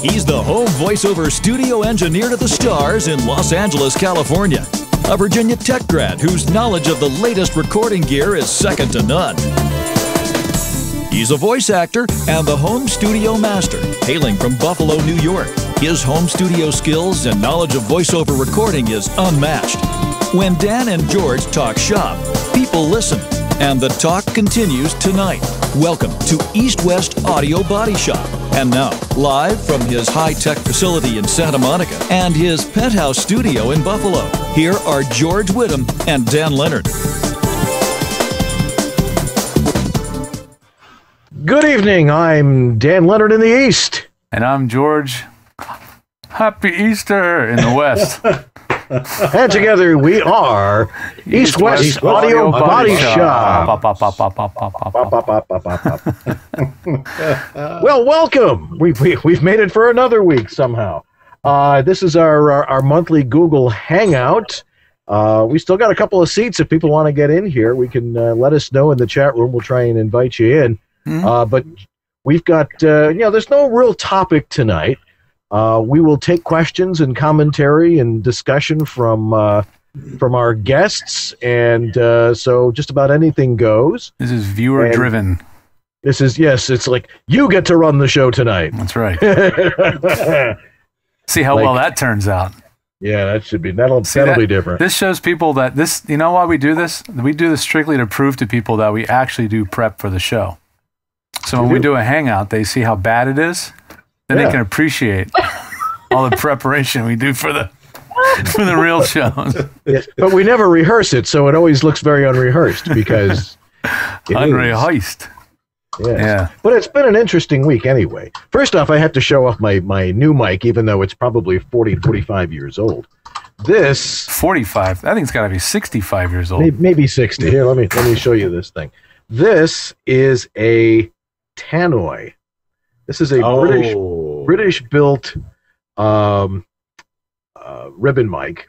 He's the home voiceover studio engineer to the stars in Los Angeles, California. A Virginia Tech grad whose knowledge of the latest recording gear is second to none. He's a voice actor and the home studio master, hailing from Buffalo, New York. His home studio skills and knowledge of voiceover recording is unmatched. When Dan and George talk shop, people listen, and the talk continues tonight. Welcome to East West Audio Body Shop. And now, live from his high-tech facility in Santa Monica and his penthouse studio in Buffalo, here are George Whittam and Dan Lenard. Good evening, I'm Dan Lenard in the East. And I'm George. Happy Easter in the West. And together we are East West Audio Body Shop. Well, welcome. We've made it for another week somehow. This is our monthly Google Hangout. We still got a couple of seats. If people want to get in here, we can let us know in the chat room. We'll try and invite you in. But we've got, there's no real topic tonight. We will take questions and commentary and discussion from our guests, and so just about anything goes. This is viewer-driven. This is, yes, it's like, you get to run the show tonight. That's right. See how well that turns out. Yeah, that should be, that'll be different. This shows people that you know why we do this? We do this strictly to prove to people that we actually do prep for the show. So when we do a hangout, they see how bad it is. Then they can appreciate all the preparation we do for the real shows. Yes, but we never rehearse it, so it always looks very unrehearsed because unrehearsed. Yes. Yeah. But it's been an interesting week anyway. First off, I have to show off my new mic, even though it's probably 45 years old. This 45. I think it's got to be 65 years old. Maybe 60. Here, let me show you this thing. This is a Tannoy. This is a British built ribbon mic,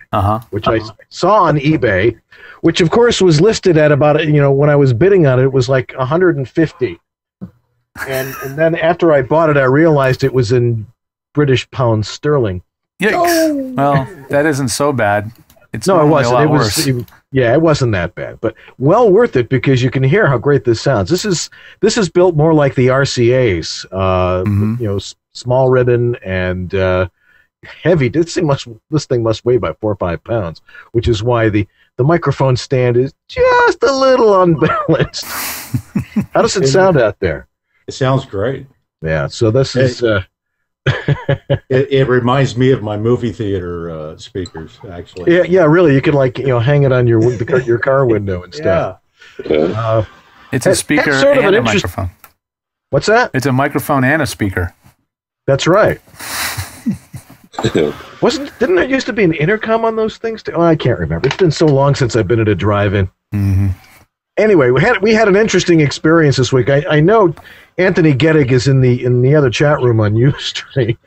which I saw on eBay, which of course was listed at about, when I was bidding on it, it was like 150. And then after I bought it, I realized it was in British pounds sterling. Yikes. Oh. Well, that isn't so bad. It wasn't. It wasn't that bad, but well worth it because you can hear how great this sounds. This is built more like the RCA's, small ribbon and heavy. This thing must weigh about 4 or 5 pounds, which is why the microphone stand is just a little unbalanced. How does it sound out there? It sounds great. Yeah. So this is. It reminds me of my movie theater speakers, actually. Yeah, really. You could hang it on your car window and stuff. Yeah. It's a speaker and a microphone. What's that? It's a microphone and a speaker. That's right. Didn't there used to be an intercom on those things too? Oh, I can't remember. It's been so long since I've been at a drive-in. Anyway, we had an interesting experience this week. I know Anthony Gettig is in the other chat room on Ustream,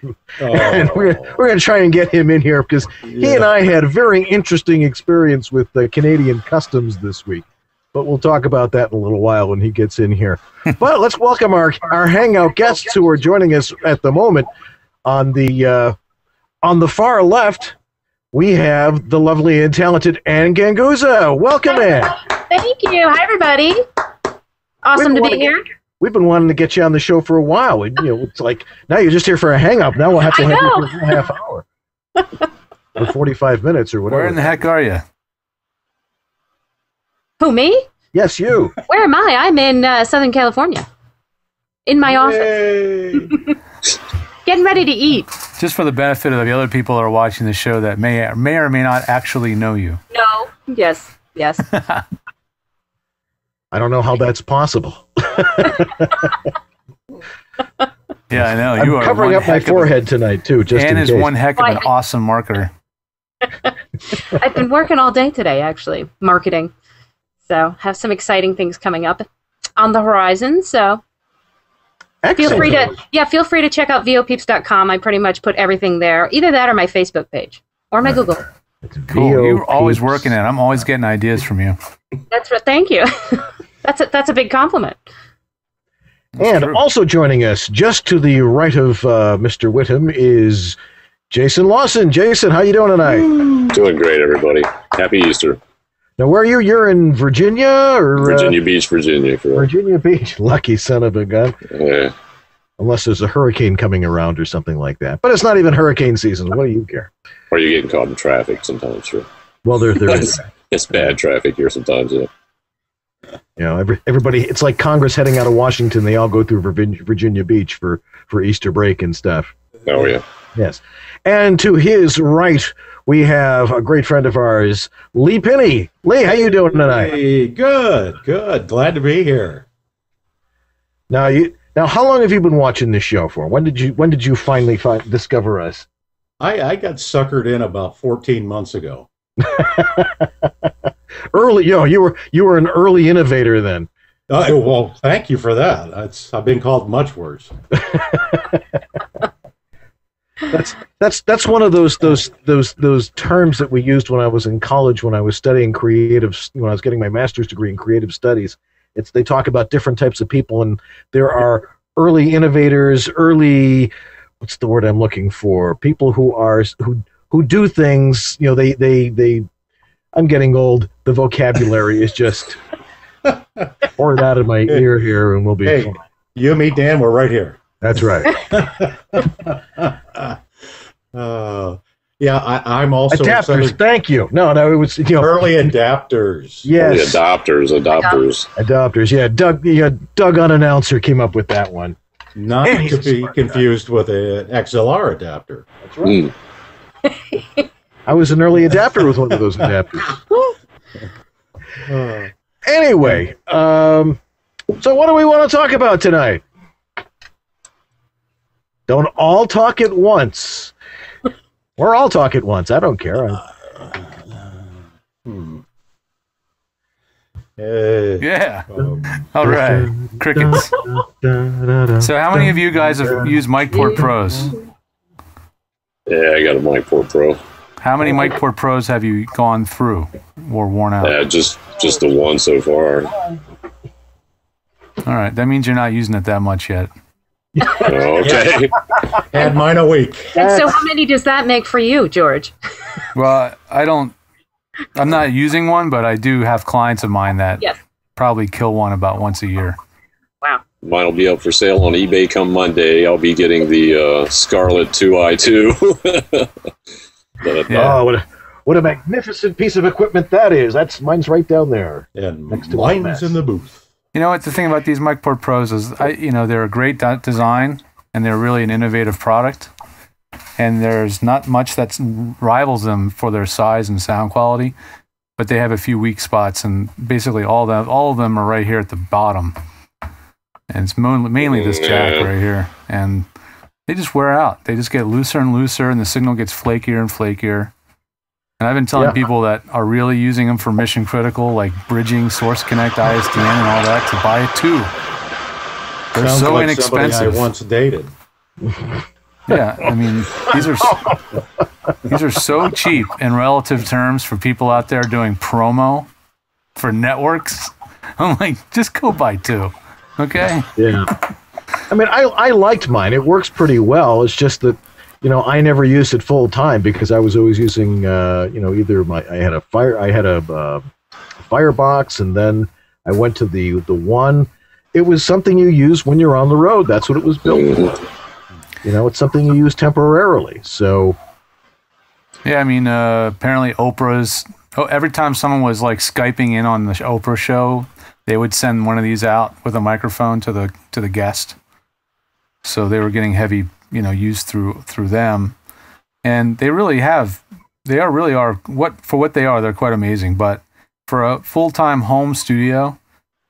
and we're going to try and get him in here because he and I had a very interesting experience with the Canadian Customs this week. But we'll talk about that in a little while when he gets in here. But let's welcome our Hangout guests who are joining us at the moment. On the far left, we have the lovely and talented Ann Ganguzza. Welcome, Ann. Thank you. Hi, everybody. Awesome to be here. We've been wanting to get you on the show for a while. It's like, now you're just here for a hang-up. Now we'll have to have you for a full half hour. Or 45 minutes or whatever. Where in the heck are you? Who, me? Yes, you. Where am I? I'm in Southern California. In my office. Getting ready to eat. Just for the benefit of the other people that are watching the show that may or may not actually know you. No. Yes. I don't know how that's possible. Yeah, I know. I'm covering up my forehead tonight, too, just in case. Ann is one heck of an awesome marketer. I've been working all day today, actually, marketing. So, have some exciting things coming up on the horizon, so... Excellent. Feel free to check out vopeeps.com. I pretty much put everything there. Either that or my Facebook page. Or my Google. Cool. You're always working it. I'm always getting ideas from you. That's right. Thank you. That's a big compliment. And also joining us, just to the right of Mr. Whittam, is Jason Lawson. Jason, how you doing tonight? Doing great, everybody. Happy Easter. Now, where are you? You're in Virginia? Or Virginia Beach, Virginia. Correct. Virginia Beach. Lucky son of a gun. Yeah. Unless there's a hurricane coming around or something like that. But it's not even hurricane season. What do you care? Or you're getting caught in traffic sometimes, sure. Well, there is. It's bad traffic here sometimes, yeah. You know, everybody, it's like Congress heading out of Washington. They all go through Virginia Beach for Easter break and stuff. Oh, yeah. Yes. And to his right, we have a great friend of ours, Lee Pinney. Lee, how you doing tonight? Hey, good. Glad to be here. Now, how long have you been watching this show for? When did you finally discover us? I got suckered in about 14 months ago. Early, you were an early innovator then. Well, thank you for that. I've been called much worse. That's one of those terms that we used when I was in college, when I was studying when I was getting my master's degree in creative studies. They talk about different types of people, and there are early innovators, what's the word I'm looking for? People who do things, they I'm getting old. The vocabulary is just poured out of my ear here, and we'll be fine. You and me, Dan, we're right here. That's right. Yeah, I'm also adapters. excited. Thank you. No, it was early adapters. Yes, adopters. Yeah, Doug Unannouncer came up with that one. Not to be confused with an XLR adapter. That's right. I was an early adapter with one of those adapters. Anyway, so what do we want to talk about tonight? Don't all talk at once. Or all talk at once. I don't care. Yeah. All right. Crickets. So how many of you guys have used MicPort Pros? Yeah, I got a MicPort Pro. How many MicPort Pros have you gone through or worn out? Yeah, just the one so far. All right. That means you're not using it that much yet. Oh, okay. Had mine a week. And so how many does that make for you, George? Well, I'm not using one, but I do have clients of mine that probably kill one about once a year. Wow. Mine will be up for sale on eBay come Monday. I'll be getting the Scarlett 2i2. Oh, what a magnificent piece of equipment that is. Mine's right down there. And next to mine's in the booth. You know what? The thing about these MicPort Pros is, they're a great design, and they're really an innovative product. And there's not much that rivals them for their size and sound quality, but they have a few weak spots, and basically all of them are right here at the bottom. And it's mainly this jack right here, and they just wear out. They just get looser and looser, and the signal gets flakier and flakier. And I've been telling people that are really using them for mission critical, like bridging, Source Connect, ISDN, and all that, to buy it too. They're Sounds so like inexpensive. I once dated. Yeah, I mean, these are so cheap in relative terms for people out there doing promo for networks. I'm like, just go buy two, okay? Yeah. I mean, I liked mine. It works pretty well. It's just that, I never used it full time because I was always using, either I had a Firebox, and then I went to the one. It was something you use when you're on the road. That's what it was built for. It's something you use temporarily. So, yeah, I mean, apparently every time someone was like Skyping in on the Oprah show, they would send one of these out with a microphone to the guest. So they were getting heavy, use through them, and they really are what they are. They're quite amazing, but for a full-time home studio,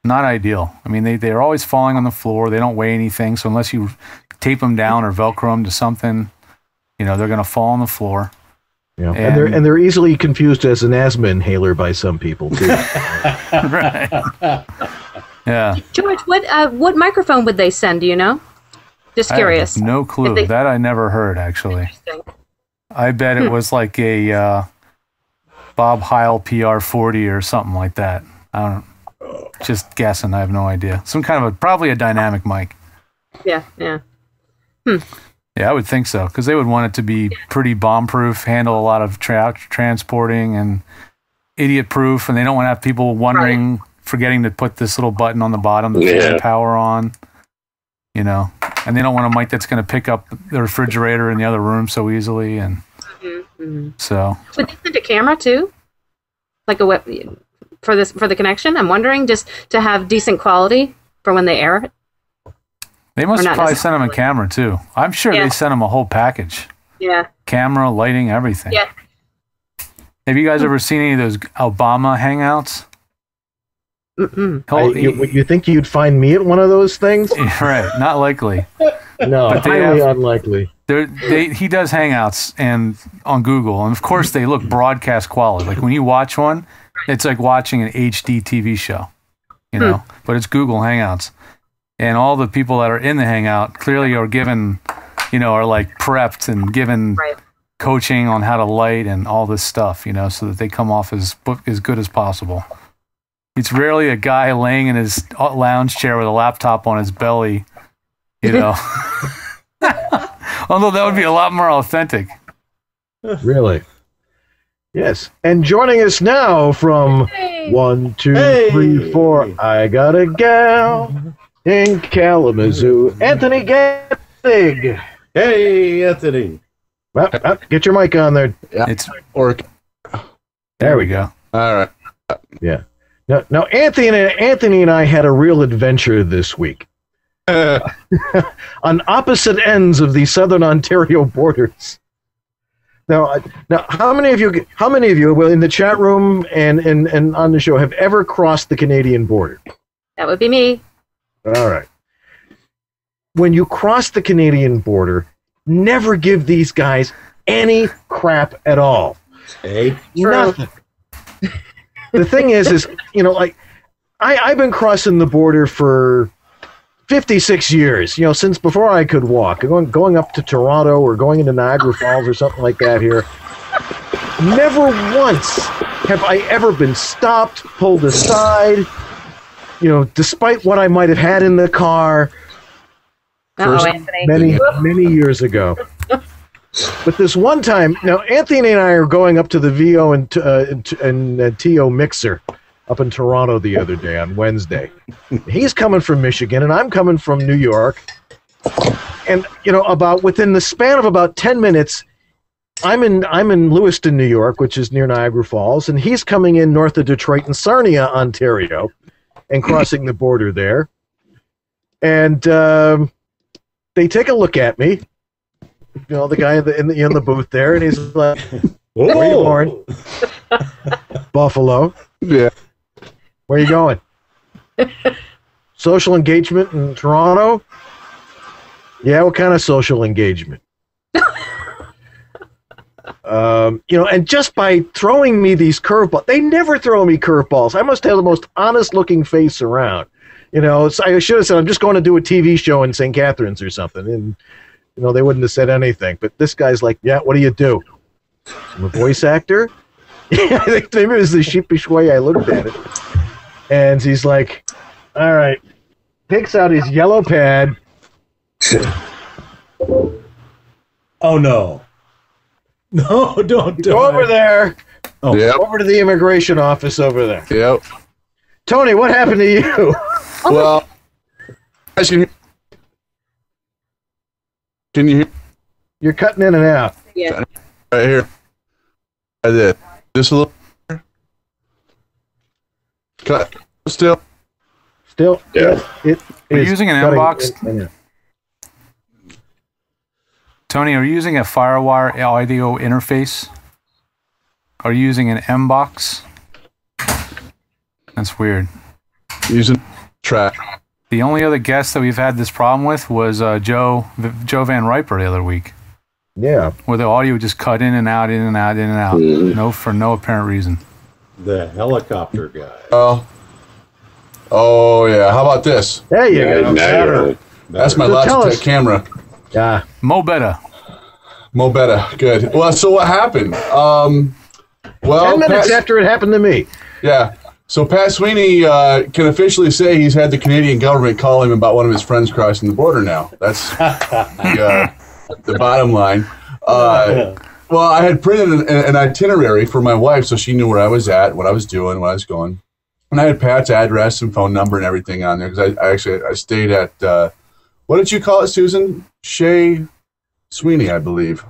not ideal. I mean, they're always falling on the floor. They don't weigh anything, so unless you tape them down or Velcro them to something, they're going to fall on the floor. Yeah, and they're easily confused as an asthma inhaler by some people too. Right. Yeah. George, what microphone would they send? Do you know? Just curious. I have no clue. That I never heard, actually. I bet it was like a Bob Heil PR40 or something like that. I don't know. just guessing. I have no idea. Some kind of probably a dynamic mic. Yeah. Yeah, I would think so, because they would want it to be pretty bomb-proof, handle a lot of transporting, and idiot-proof, and they don't want to have people wondering, forgetting to put this little button on the bottom to turn the power on, you know. And they don't want a mic that's going to pick up the refrigerator in the other room so easily, and so. Would they send a camera too, like a web for the connection? I'm wondering, just to have decent quality for when they air it. They must probably send them a camera too. I'm sure they sent them a whole package. Yeah. Camera, lighting, everything. Yeah. Have you guys ever seen any of those Obama hangouts? You think you'd find me at one of those things? Right, not likely. No, but highly unlikely. He does hangouts and on Google, and of course they look broadcast quality. Like when you watch one, it's like watching an HD TV show, you know. But it's Google Hangouts, and all the people that are in the hangout clearly are given, you know, are like prepped and given coaching on how to light and all this stuff, you know, so that they come off as good as possible. It's rarely a guy laying in his lounge chair with a laptop on his belly, you know. Although that would be a lot more authentic. Really? Yes. And joining us now from 1, 2, 3, 4, I got a gal in Kalamazoo, Anthony Gettig. Hey, Anthony. Well, get your mic on there. Yeah. There we go. All right. Yeah. Now, Anthony and I had a real adventure this week. On opposite ends of the southern Ontario borders. Now, how many of you, well, in the chat room and on the show, have ever crossed the Canadian border? That would be me. All right. When you cross the Canadian border, never give these guys any crap at all. Hey, nothing. The thing is, you know, like, I've been crossing the border for 56 years, you know, since before I could walk, going up to Toronto or going into Niagara Falls or something like that here. Never once have I ever been stopped, pulled aside, you know, despite what I might have had in the car many years ago. But this one time, now Anthony and I are going up to the VO and TO mixer up in Toronto the other day on Wednesday. He's coming from Michigan and I'm coming from New York. And you know, about within the span of about 10 minutes, I'm in Lewiston, New York, which is near Niagara Falls, and he's coming in north of Detroit and Sarnia, Ontario, and crossing the border there. And they take a look at me. You know, the guy in the booth there, and he's like, "Where are you born?" Buffalo. Yeah. Where are you going? Social engagement in Toronto? Yeah, what kind of social engagement? You know, and just by throwing me these curveballs, they never throw me curveballs. I must have the most honest-looking face around. You know, so I should have said, I'm just going to do a TV show in St. Catharines or something, and you know, they wouldn't have said anything. But this guy's like, yeah, what do you do? I'm a voice actor? Yeah, I think maybe it was the sheepish way I looked at it. And he's like, all right. Takes out his yellow pad. Oh, no. No, don't do Go over there. Oh. Yep. Over to the immigration office over there. Yep. Tony, what happened to you? Well, as you can you hear? You're cutting in and out. Yeah. Right here. I did. Just a little. Cut. Still. Yeah. Are you using an M-Box? Tony, are you using a FireWire audio interface? Are you using an M-Box? That's weird. Using track. The only other guest that we've had this problem with was Joe Van Riper the other week. Yeah. Where the audio would just cut in and out, in and out, in and out. No, for no apparent reason. The helicopter guy. Oh yeah. How about this? There you go. That's my So Logitech camera. Yeah. Mo better. Good. Well, so what happened? 10 minutes after it happened to me. Yeah. So Pat Sweeney can officially say he's had the Canadian government call him about one of his friends crossing the border now. That's the bottom line. Well, I had printed an itinerary for my wife so she knew where I was at, what I was doing, where I was going. And I had Pat's address and phone number and everything on there because I stayed at, what did you call it, Susan? Shea Sweeny, I believe.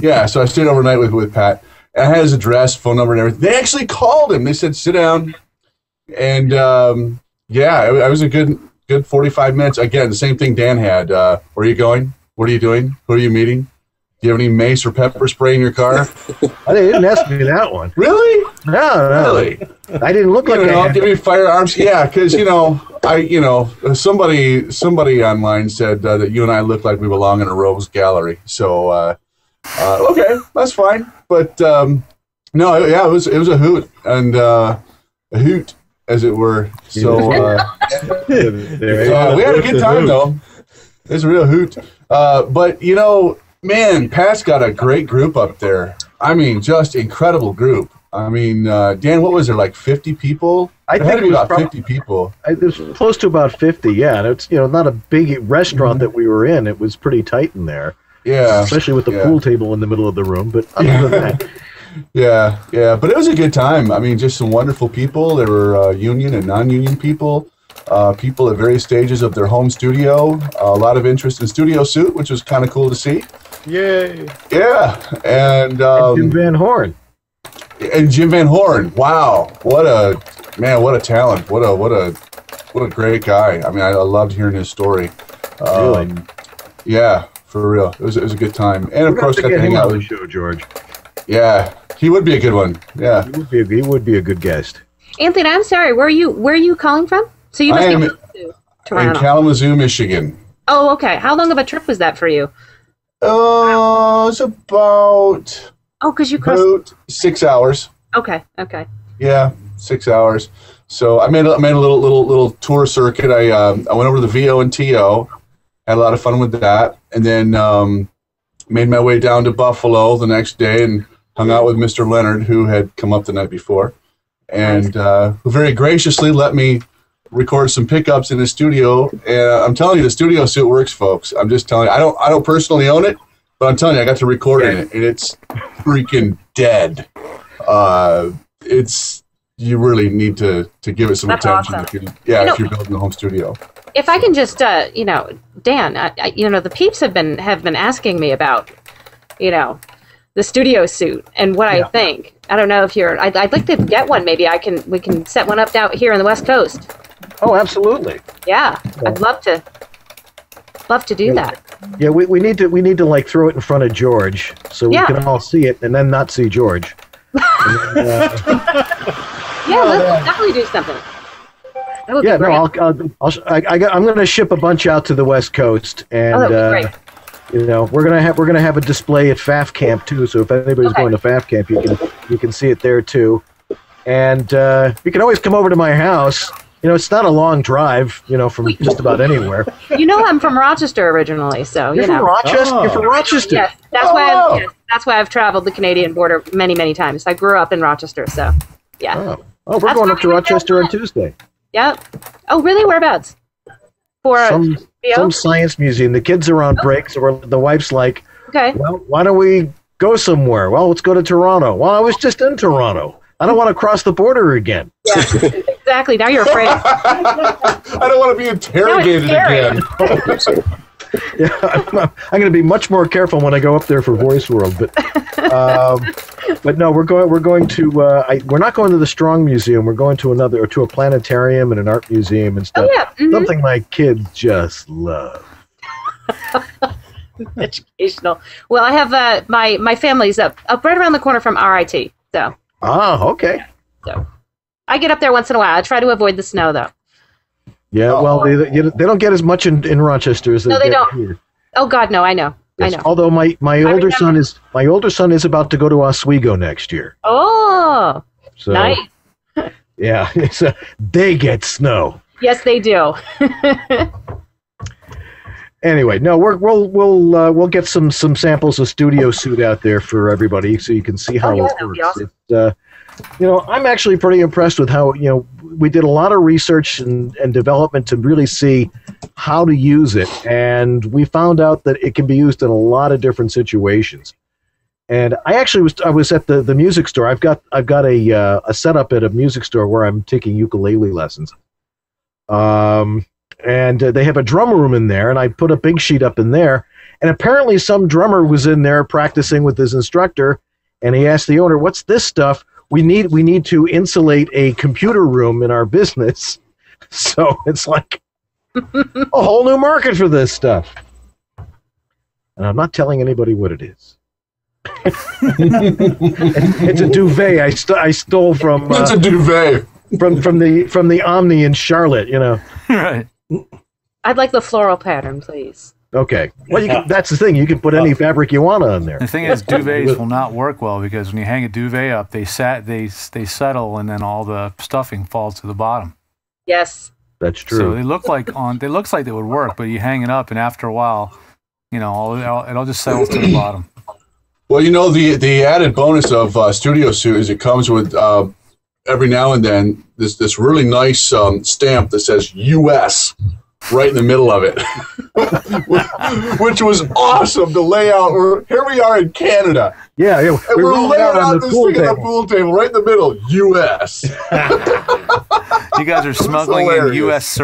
Yeah, so I stayed overnight with Pat. And I had his address, phone number, and everything. They actually called him. They said, sit down. And, yeah, it was a good 45 minutes. Again, the same thing Dan had. Where are you going? What are you doing? Who are you meeting? Do you have any mace or pepper spray in your car? They didn't ask me that one. Really? No. Really? I didn't look like that. Give me firearms. Yeah, because, somebody online said that you and I look like we belong in a rogues gallery. So, okay, that's fine. But no, yeah, it was a hoot and a hoot, as it were. So we had a good time though. It was a real hoot. But man, Pat's got a great group up there. I mean, just incredible group. I mean, Dan, what was there, like 50 people? I think it was about 50 people. It was close to about 50. Yeah, and it's not a big restaurant that we were in. It was pretty tight in there. Yeah, especially with the pool table in the middle of the room. But other than that, yeah. But it was a good time. I mean, just some wonderful people. There were union and non-union people, people at various stages of their home studio. A lot of interest in Studio Suit, which was kind of cool to see. Yay! Yeah, and Jim Van Horn. And Jim Van Horn. Wow, what a talent! What a great guy. I mean, I loved hearing his story. Really? Yeah. For real, it was a good time, and of course, got to hang out with the show, George. Yeah, he would be a good one. Yeah, he would be a good guest. Anthony, I'm sorry. Where are you calling from? So you must be to Toronto. In Kalamazoo, Michigan. Oh, okay. How long of a trip was that for you? It's about. Oh, because you crossed. About 6 hours. Okay. Yeah, 6 hours. So I made a little tour circuit. I went over to the VO and TO. Had a lot of fun with that, and then made my way down to Buffalo the next day and hung out with Mr. Lenard, who had come up the night before, and who very graciously let me record some pickups in the studio. And I'm telling you, the Studio Suit works, folks. I'm just telling you. I don't personally own it, but I'm telling you, I got to record in it, and it's freaking dead. You really need to give it some attention. Awesome. If you're building a home studio. If I can just, Dan, the peeps have been asking me about, the Studio Suit and what I think. I don't know if I'd like to get one. Maybe we can set one up out here on the West Coast. Oh, absolutely. Yeah, I'd love to do that. Yeah, we need to like throw it in front of George so we can all see it and then not see George. Then, let's definitely do something. Yeah, no, I'm going to ship a bunch out to the West Coast, and we're going to have a display at FAF Camp too. So if anybody's going to FAF Camp, you can see it there too. And you can always come over to my house. It's not a long drive, from just about anywhere. I'm from Rochester originally, so you're from Rochester. Oh. You're from Rochester. Yes, that's why I've traveled the Canadian border many, many times. I grew up in Rochester, so yeah. Oh, we're going up to Rochester on Tuesday. Yep. Oh, really? Whereabouts? For some science museum. The kids are on break, so the wife's like, okay. Well, why don't we go somewhere? Well, let's go to Toronto. Well, I was just in Toronto. I don't want to cross the border again. Yeah, exactly. Now you're afraid. I don't want to be interrogated again. Yeah, I'm going to be much more careful when I go up there for Voice World. But no, we're going to. We're not going to the Strong Museum. We're going to a planetarium and an art museum and stuff. Oh, yeah. Mm-hmm. Something my kids just love. Educational. Well, I have my family's up right around the corner from RIT. So. Oh, okay. So, I get up there once in a while. I try to avoid the snow, though. Yeah, well, they don't get as much in Rochester as they don't. Here. Oh God, no! I know. Yes. I know. Although my older son is about to go to Oswego next year. Oh, so, nice. Yeah, they get snow. Yes, they do. Anyway, no, we'll get some samples of Studio Suit out there for everybody, so you can see how it works. Awesome. I'm actually pretty impressed with how, we did a lot of research and development to really see how to use it, and we found out that it can be used in a lot of different situations. And I was at the music store. I've got a setup at a music store where I'm taking ukulele lessons. And they have a drum room in there, and I put a big sheet up in there, and apparently some drummer was in there practicing with his instructor, and he asked the owner, "What's this stuff? We need to insulate a computer room in our business." So it's like a whole new market for this stuff. And I'm not telling anybody what it is. It's a duvet I stole from. It's a duvet from the Omni in Charlotte. Right. I'd like the floral pattern, please. Okay. Well, that's the thing. You can put any fabric you want on there. The thing is, duvets will not work well because when you hang a duvet up, they settle, and then all the stuffing falls to the bottom. Yes. That's true. So they looks like they would work, but you hang it up, and after a while, it all just settles to the bottom. Well, the added bonus of Studio Suit is it comes with every now and then this really nice stamp that says U.S. right in the middle of it, which was awesome to lay out. Here we are in Canada. Yeah, and we're laying out this thing on the pool table right in the middle, U.S. You guys are smuggling in U.S.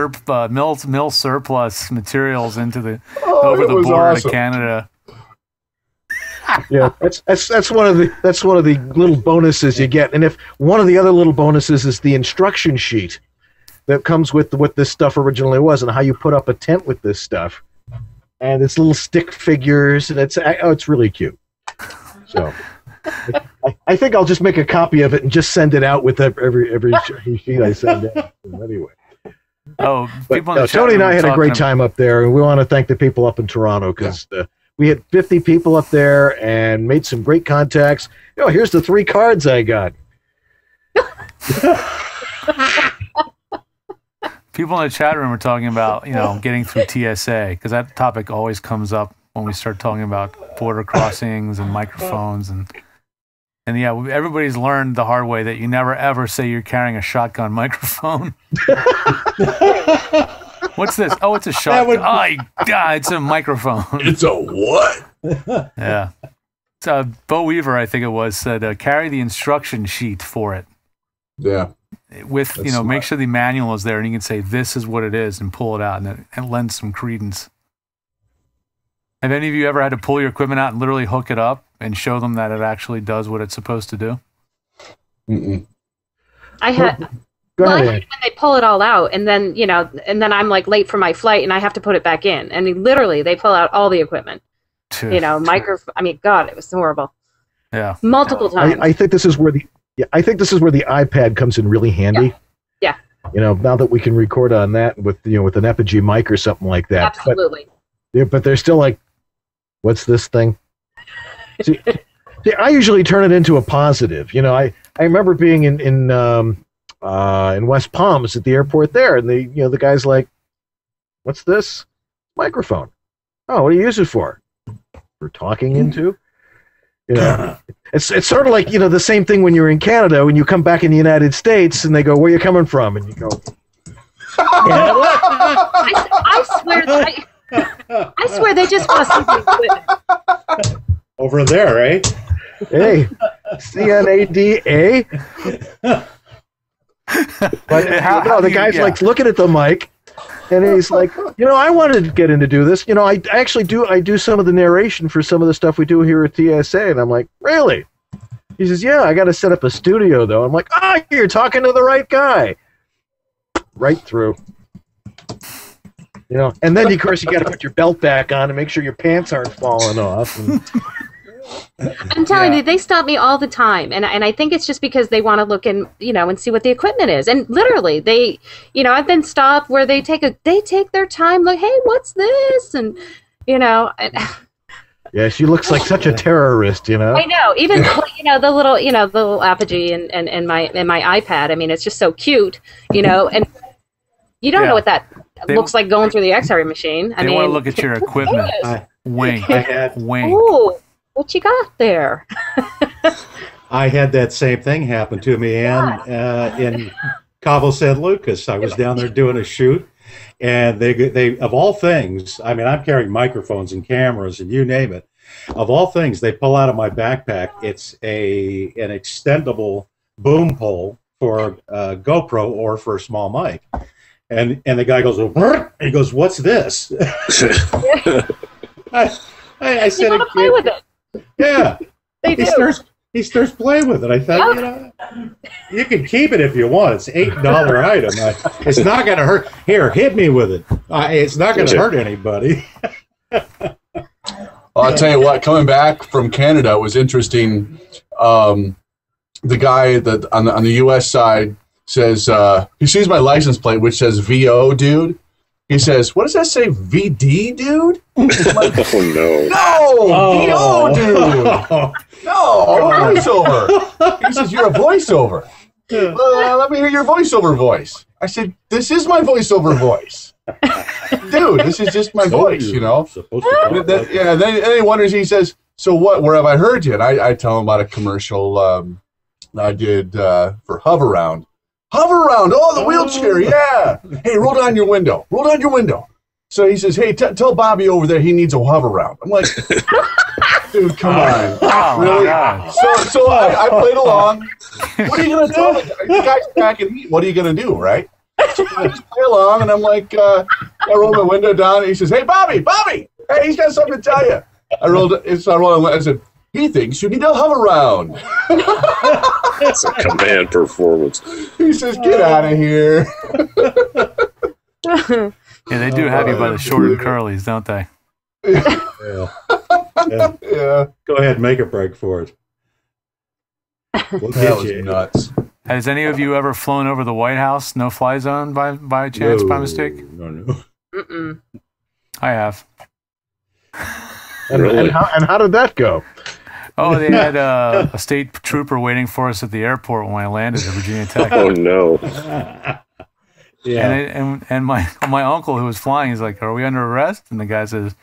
mill surplus materials into over the border awesome. to Canada. Yeah, that's one of the little bonuses you get. And if one of the other little bonuses is the instruction sheet that comes with what this stuff originally was and how you put up a tent with this stuff, and it's little stick figures, and it's really cute. So I think I'll just make a copy of it and just send it out with every sheet I send out. Anyway. Oh, Tony and I had a great time up there, and we want to thank the people up in Toronto because we had 50 people up there and made some great contacts. Here's the 3 cards I got. People in the chat room are talking about, getting through TSA, because that topic always comes up when we start talking about border crossings and microphones. And everybody's learned the hard way that you never, ever say you're carrying a shotgun microphone. What's this? Oh, it's a shotgun. It's a microphone. It's a what? Yeah. Bo Weaver, I think it was, said, carry the instruction sheet for it. Yeah. With, make sure the manual is there and you can say, this is what it is, and pull it out, and it lends some credence. Have any of you ever had to pull your equipment out and literally hook it up and show them that it actually does what it's supposed to do? Mm-mm. I had... Well, when they pull it all out, and then and then I'm like late for my flight, and I have to put it back in. And literally, they pull out all the equipment. Microphone. I mean, God, it was horrible. Yeah, multiple times. I think this is where the iPad comes in really handy. Yeah. Now that we can record on that with with an Epigee mic or something like that. Absolutely. But they're still like, what's this thing? See, I usually turn it into a positive. I remember being in West Palms at the airport there, and the guy's like, "What's this? Microphone? Oh, what do you use it for? For talking into?" It's sort of like the same thing when you're in Canada when you come back in the United States and they go, "Where are you coming from?" and you go, I swear they just want to see over there, right? Hey, CNADA. But the guy's like looking at the mic, and he's like, I wanted to get in to do this. I actually do. I do some of the narration for some of the stuff we do here at TSA, and I'm like, really? He says, yeah, I got to set up a studio though. I'm like, you're talking to the right guy. Right through. And then of course you got to put your belt back on and make sure your pants aren't falling off. And, I'm telling you, they stop me all the time, and I think it's just because they want to look and and see what the equipment is. And literally, they, I've been stopped where they take their time, like, hey, what's this? And yeah, she looks like such a terrorist, I know, even the little Apogee and my iPad. I mean, it's just so cute, and you don't know what that looks like going through the X-ray machine. They want to look at your equipment. Wink. Ooh. What you got there? I had that same thing happen to me, and in Cabo San Lucas, I was down there doing a shoot, and they of all things, I mean, I'm carrying microphones and cameras and you name it. Of all things, they pull out of my backpack. It's an extendable boom pole for a GoPro or for a small mic, and the guy goes, he goes, "What's this?" I said, you play with it. Yeah, they do. He starts playing with it. I thought, you can keep it if you want. It's $8 item. It's not going to hurt. Here, hit me with it. It's not going to hurt anybody. Well, I'll tell you what. Coming back from Canada was interesting. The guy that on the U.S. side says he sees my license plate, which says VO, dude. He says, "What does that say, VD, dude?" Like, oh, VO, dude. No, voiceover. He says, "You're a voiceover." Let me hear your voiceover voice. I said, "This is my voiceover voice, dude. This is just my voice, you know." Then he wonders. He says, "So what? Where have I heard you?" And I tell him about a commercial I did for Hoveround. Hoveround, oh, the wheelchair, yeah. Hey, roll down your window. Roll down your window. So he says, "Hey, tell Bobby over there he needs a Hoveround." I'm like, dude, come on. Oh, really? So I played along. What are you going to tell the guy's back and eat? What are you going to do, right? So I just play along, and I'm like, I roll my window down, and he says, "Hey, Bobby, hey, he's got something to tell you." I said, "He thinks you need a Hoveround." That's a command performance. He says, "Get out of here." Yeah, they do have you by the short and curlies, don't they? Yeah. Go ahead, make a break for it. We'll that was nuts. Has any of you ever flown over the White House, no-fly zone, by chance, by mistake? No. Mm-mm. I have. And how did that go? Oh, they had a state trooper waiting for us at the airport when I landed at Virginia Tech. Oh no! Yeah. And my uncle who was flying, he's like, "Are we under arrest?" And the guy says,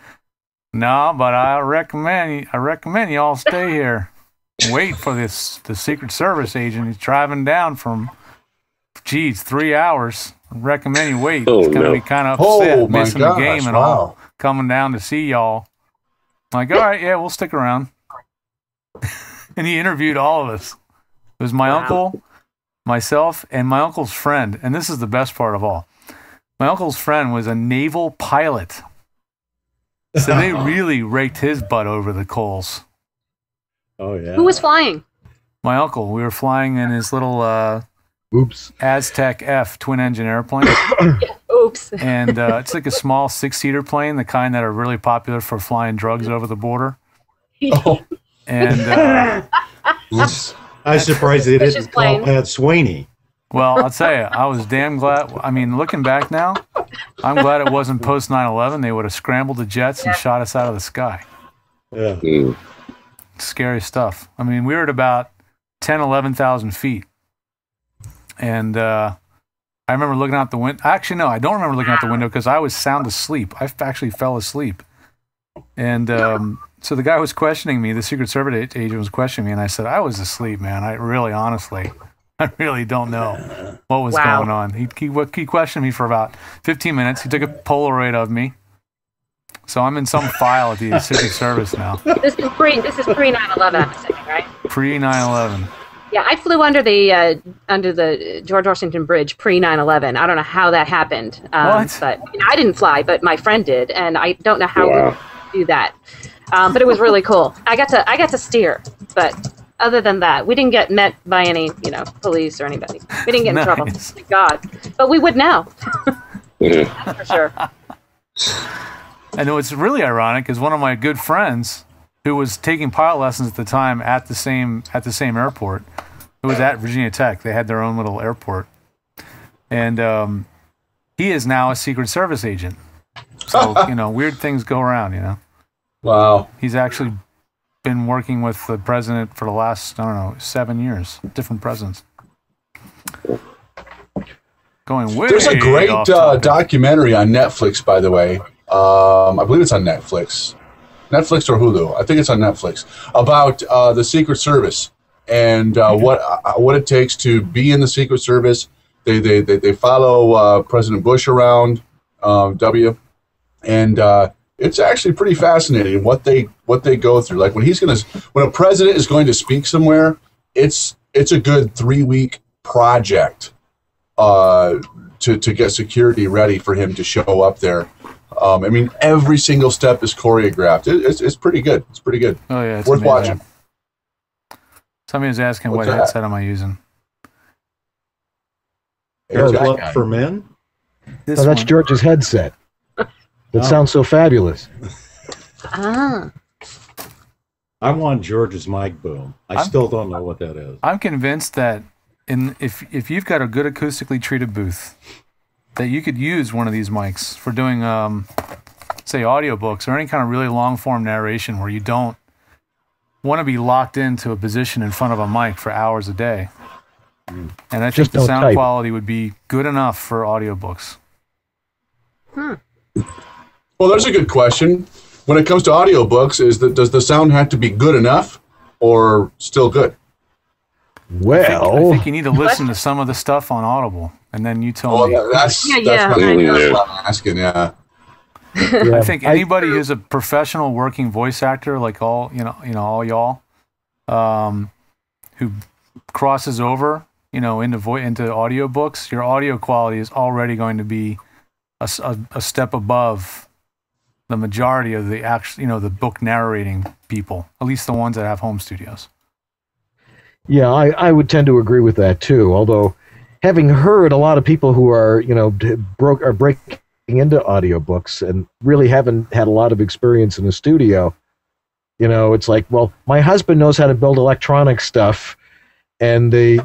"No, but I recommend you all stay here. Wait for the Secret Service agent. He's driving down from, 3 hours. I recommend you wait. He's going to be kind of upset, missing the game and all, coming down to see y'all." I'm like, "All right, yeah, we'll stick around." And he interviewed all of us. It was my uncle, myself, and my uncle's friend. And this is the best part of all. My uncle's friend was a naval pilot. So they really raked his butt over the coals. Oh, yeah. Who was flying? My uncle. We were flying in his little Aztec F twin-engine airplane. Oops. And it's like a small 6-seater plane, the kind that are really popular for flying drugs over the border. Oh. And I was surprised they didn't call Pat Sweeney. Well, I'll tell you, I was damn glad. I mean, looking back now, I'm glad it wasn't post 9/11. They would have scrambled the jets and shot us out of the sky. Yeah. Scary stuff. I mean, we were at about 11,000 feet. And I remember looking out the window. Actually, no, I don't remember looking out the window because I was sound asleep. I actually fell asleep. And so the guy was questioning me, the Secret Service agent was questioning me, and I said, "I was asleep, man. I really don't know what was going on." He questioned me for about 15 minutes. He took a Polaroid of me. So I'm in some file at the Secret Service now. This is pre 9/11, I'm assuming, right? Pre 9/11. Yeah, I flew under the George Washington Bridge pre 9/11. I don't know how that happened. What? But I didn't fly, but my friend did, and I don't know how we do that. But it was really cool. I got to steer, but other than that, we didn't get met by any, police or anybody. We didn't get in trouble. Thank God. But we would now. That's for sure. And what's really ironic is one of my good friends who was taking pilot lessons at the time at the same airport. It was at Virginia Tech. They had their own little airport. And he is now a Secret Service agent. So, weird things go around, Wow. He's actually been working with the president for the last, 7 years. Different presidents. Going way There's a great documentary on Netflix, by the way. I believe it's on Netflix. Netflix or Hulu. I think it's on Netflix. About the Secret Service. and what it takes to be in the Secret Service. They follow President Bush around, W, and it's actually pretty fascinating what they go through. Like when a president is going to speak somewhere, it's a good 3-week project to get security ready for him to show up there. I mean, every single step is choreographed. It's pretty good. It's pretty good. Oh yeah, it's worth amazing. watching. Somebody was asking What's what that? headset am I using? AirPlug for men? This Oh, that's one. George's headset. That sounds so fabulous. Ah. I want George's mic boom. I still don't know what that is. I'm convinced that if you've got a good acoustically treated booth, that you could use one of these mics for doing, say, audiobooks or any kind of really long-form narration where you don't want to be locked into a position in front of a mic for hours a day. And I think the sound quality would be good enough for audiobooks. Well, there's a good question. When it comes to audiobooks, does the sound have to be good enough or still good? Well, I think you need to listen to some of the stuff on Audible, and then you tell me. That's what I'm asking. Yeah. I think anybody who's a professional working voice actor, like all y'all, who crosses over, into audiobooks, your audio quality is already going to be a step above the majority of the book narrating people, at least the ones that have home studios. Yeah, I would tend to agree with that too. Although, having heard a lot of people who are breaking into audiobooks and really haven't had a lot of experience in a studio, it's like, well, my husband knows how to build electronic stuff, and they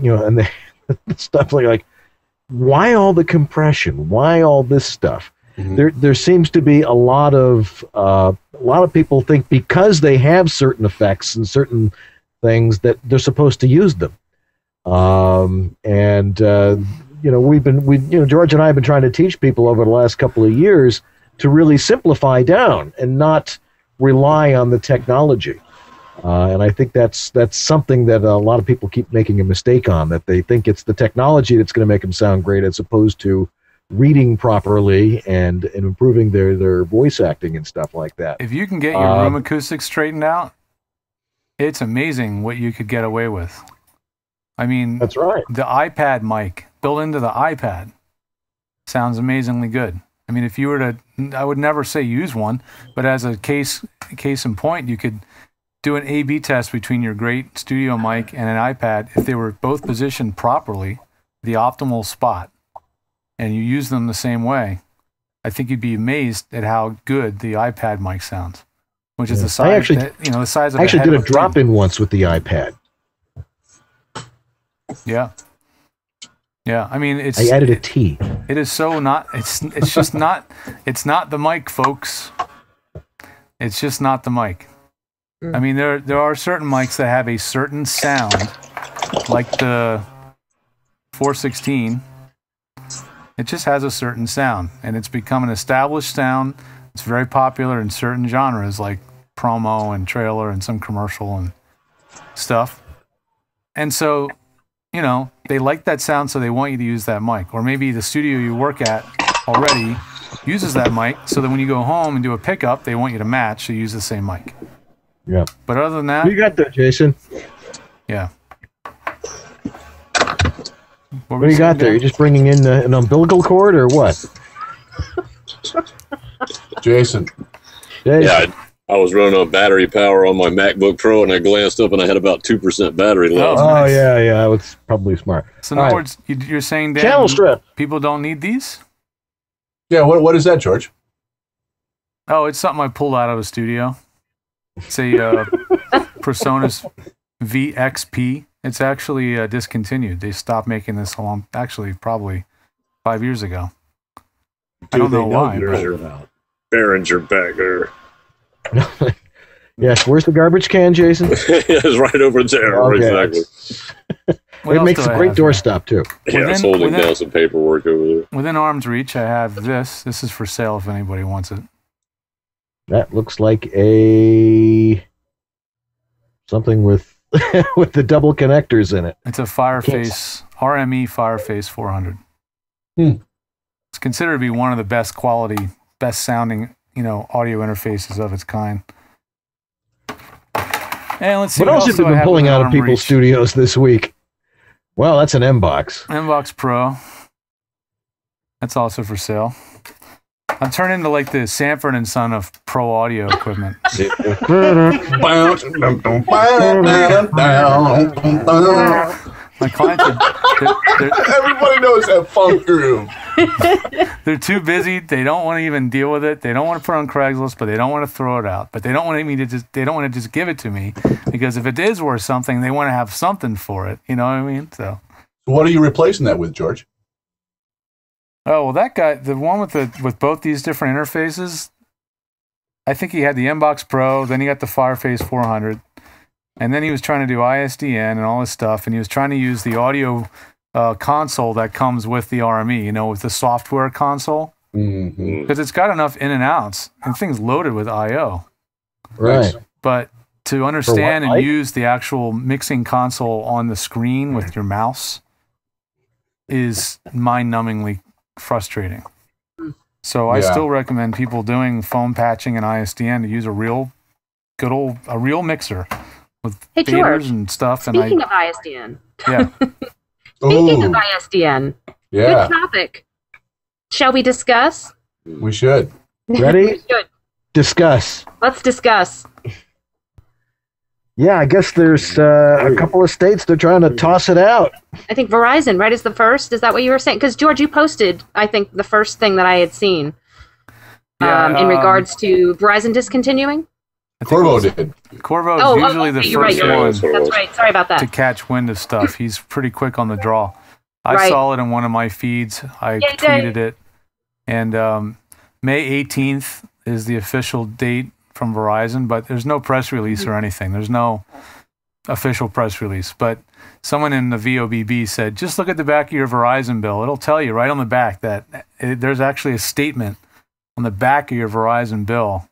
stuff like, why all the compression? Why all this stuff? Mm-hmm. There seems to be a lot of people think because they have certain effects and certain things that they're supposed to use them. George and I have been trying to teach people over the last couple of years to really simplify down and not rely on the technology. And I think that's something that a lot of people keep making a mistake on, that they think it's the technology that's going to make them sound great as opposed to reading properly and improving their voice acting and stuff like that. If you can get your room acoustics straightened out, it's amazing what you could get away with. I mean, that's right. The iPad mic built into the iPad sounds amazingly good. I mean, if you were to, I would never say use one, but as a case in point, you could do an A/B test between your great studio mic and an iPad. If they were both positioned properly, the optimal spot, and you use them the same way, I think you'd be amazed at how good the iPad mic sounds. Which is the size, the size of. I actually did a drop-in once with the iPad. Yeah. I mean, I added a T. It is so not. It's just not. It's not the mic, folks. It's just not the mic. I mean, there are certain mics that have a certain sound, like the 416. It just has a certain sound, and it's become an established sound. It's very popular in certain genres like promo and trailer and some commercial and stuff. And so, they like that sound, so they want you to use that mic. Or maybe the studio you work at already uses that mic, so that when you go home and do a pickup, they want you to match, so you use the same mic. Yeah. But other than that... What you got there, Jason? Yeah. What do you got there? You're just bringing in an umbilical cord or what? Jason. Yeah, I was running on battery power on my MacBook Pro, and I glanced up, and I had about 2% battery left. Oh, nice. Yeah, that's probably smart. So in other words, you're saying that channel strip. People don't need these? Yeah, what is that, George? Oh, it's something I pulled out of a studio. It's a PreSonus VXP. It's actually discontinued. They stopped making this probably 5 years ago. I don't know why. Behringer back there. Yes, where's the garbage can, Jason? It's right over there. Okay. Exactly. It makes a great doorstop, too. Yeah, it's holding down some paperwork over there. Within arm's reach, I have this. This is for sale if anybody wants it. That looks like something with with the double connectors in it. It's a Fireface RME Fireface 400. It's considered to be one of the best quality, best sounding, audio interfaces of its kind. And let's see what else have you been pulling out of people's studios this week? Well, that's an M-Box. M-Box Pro. That's also for sale. I'm turning into like the Sanford and Son of pro audio equipment. My clients everybody knows that funk groove. They're too busy. They don't want to even deal with it. They don't want to put it on Craigslist, but they don't want to throw it out. But they don't want me to they don't want to just give it to me, because if it is worth something, they want to have something for it. You know what I mean? So what are you replacing that with, George? Oh, well, that guy, the one with both these different interfaces, I think he had the M-Box Pro, then he got the Fireface 400, and then he was trying to do ISDN and all this stuff, and he was trying to use the audio console that comes with the RME, with the software console, because it's got enough in and outs, and things loaded with I/O. Right. But to understand and use the actual mixing console on the screen with your mouse is mind-numbingly frustrating. So I still recommend people doing phone patching and ISDN to use a real mixer with faders and stuff. Speaking of ISDN. Yeah. Speaking of ISDN. Yeah. Good topic. Shall we discuss? We should. Ready? We should. Discuss. Let's discuss. Yeah, I guess there's a couple of states they're trying to toss it out. I think Verizon, right, is the first. Is that what you were saying? Because, George, you posted, I think, the first thing that I had seen in regards to Verizon discontinuing. Corvo did. Corvo is usually the first one. That's right. Sorry about that. To catch wind of stuff. He's pretty quick on the draw. I saw it in one of my feeds. I tweeted it. And May 18th is the official date from Verizon, but there's no press release or anything. There's no official press release. But someone in the VOBB said, just look at the back of your Verizon bill. It'll tell you right on the back that there's actually a statement on the back of your Verizon bill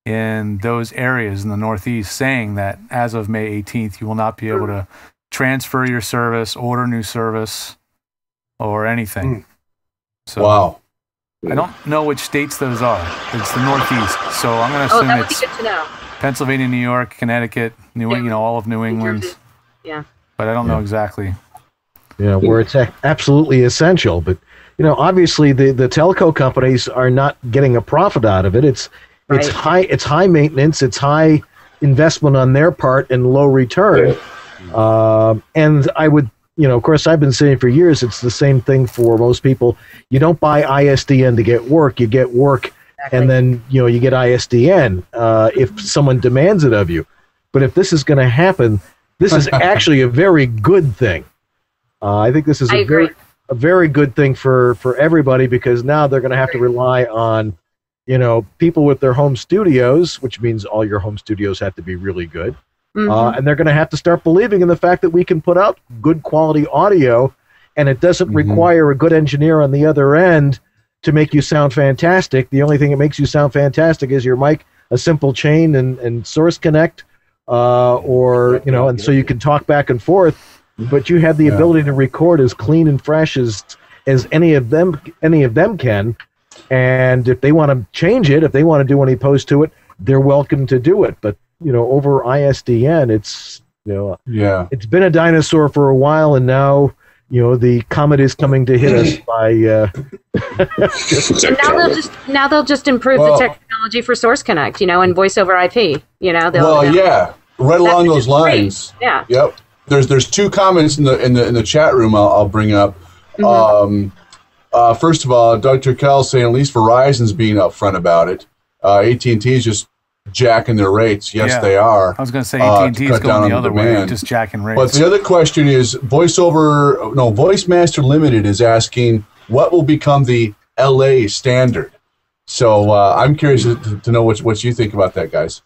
in those areas in the Northeast saying that as of May 18th, you will not be able to transfer your service, order new service, or anything. So wow. I don't know which states those are. It's the Northeast, so I'm going to assume that would it's be good to know. Pennsylvania, New York, Connecticut, all of New England. Yeah. But I don't know exactly. Yeah, where it's absolutely essential. But obviously the telco companies are not getting a profit out of it. It's high maintenance, it's high investment on their part and low return. And I would. Of course, I've been saying for years, it's the same thing for most people. You don't buy ISDN to get work. You get work, and then, you get ISDN if someone demands it of you. But if this is going to happen, this is actually a very good thing. I think this is a very good thing for everybody, because now they're going to have to rely on, people with their home studios, which means all your home studios have to be really good. And they're going to have to start believing in the fact that we can put out good quality audio, and it doesn't require a good engineer on the other end to make you sound fantastic. The only thing that makes you sound fantastic is your mic, a simple chain and source connect, and so you can talk back and forth. But you have the ability to record as clean and fresh as any of them can. And if they want to change it, if they want to do any post to it, they're welcome to do it. But over ISDN, it's it's been a dinosaur for a while, and now the comet is coming to hit us by. Now they'll just improve the technology for Source Connect, and Voice over IP. Right along those lines. Yeah. Yep. There's two comments in the chat room I'll bring up. First of all, Doug Turkel saying at least Verizon's being upfront about it. AT&T is just jacking their rates. Yes, they are. I was going to say AT&T is going the other way, just jacking rates. But the other question is, Voice Master Limited is asking what will become the LA standard. So I'm curious to know what you think about that, guys.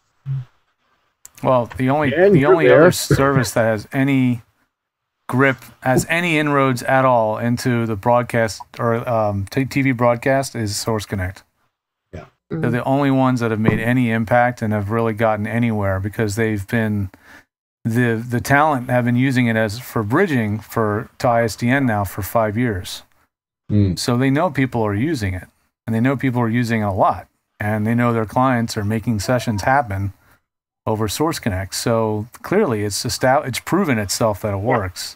Well, the only other service that has any grip, has any inroads at all into the broadcast or TV broadcast is Source Connect. They're the only ones that have made any impact and have really gotten anywhere, because they've been the talent have been using it as for bridging to ISDN now for 5 years. So they know people are using it, and they know people are using it a lot, and they know their clients are making sessions happen over Source Connect. So clearly it's proven itself that it works.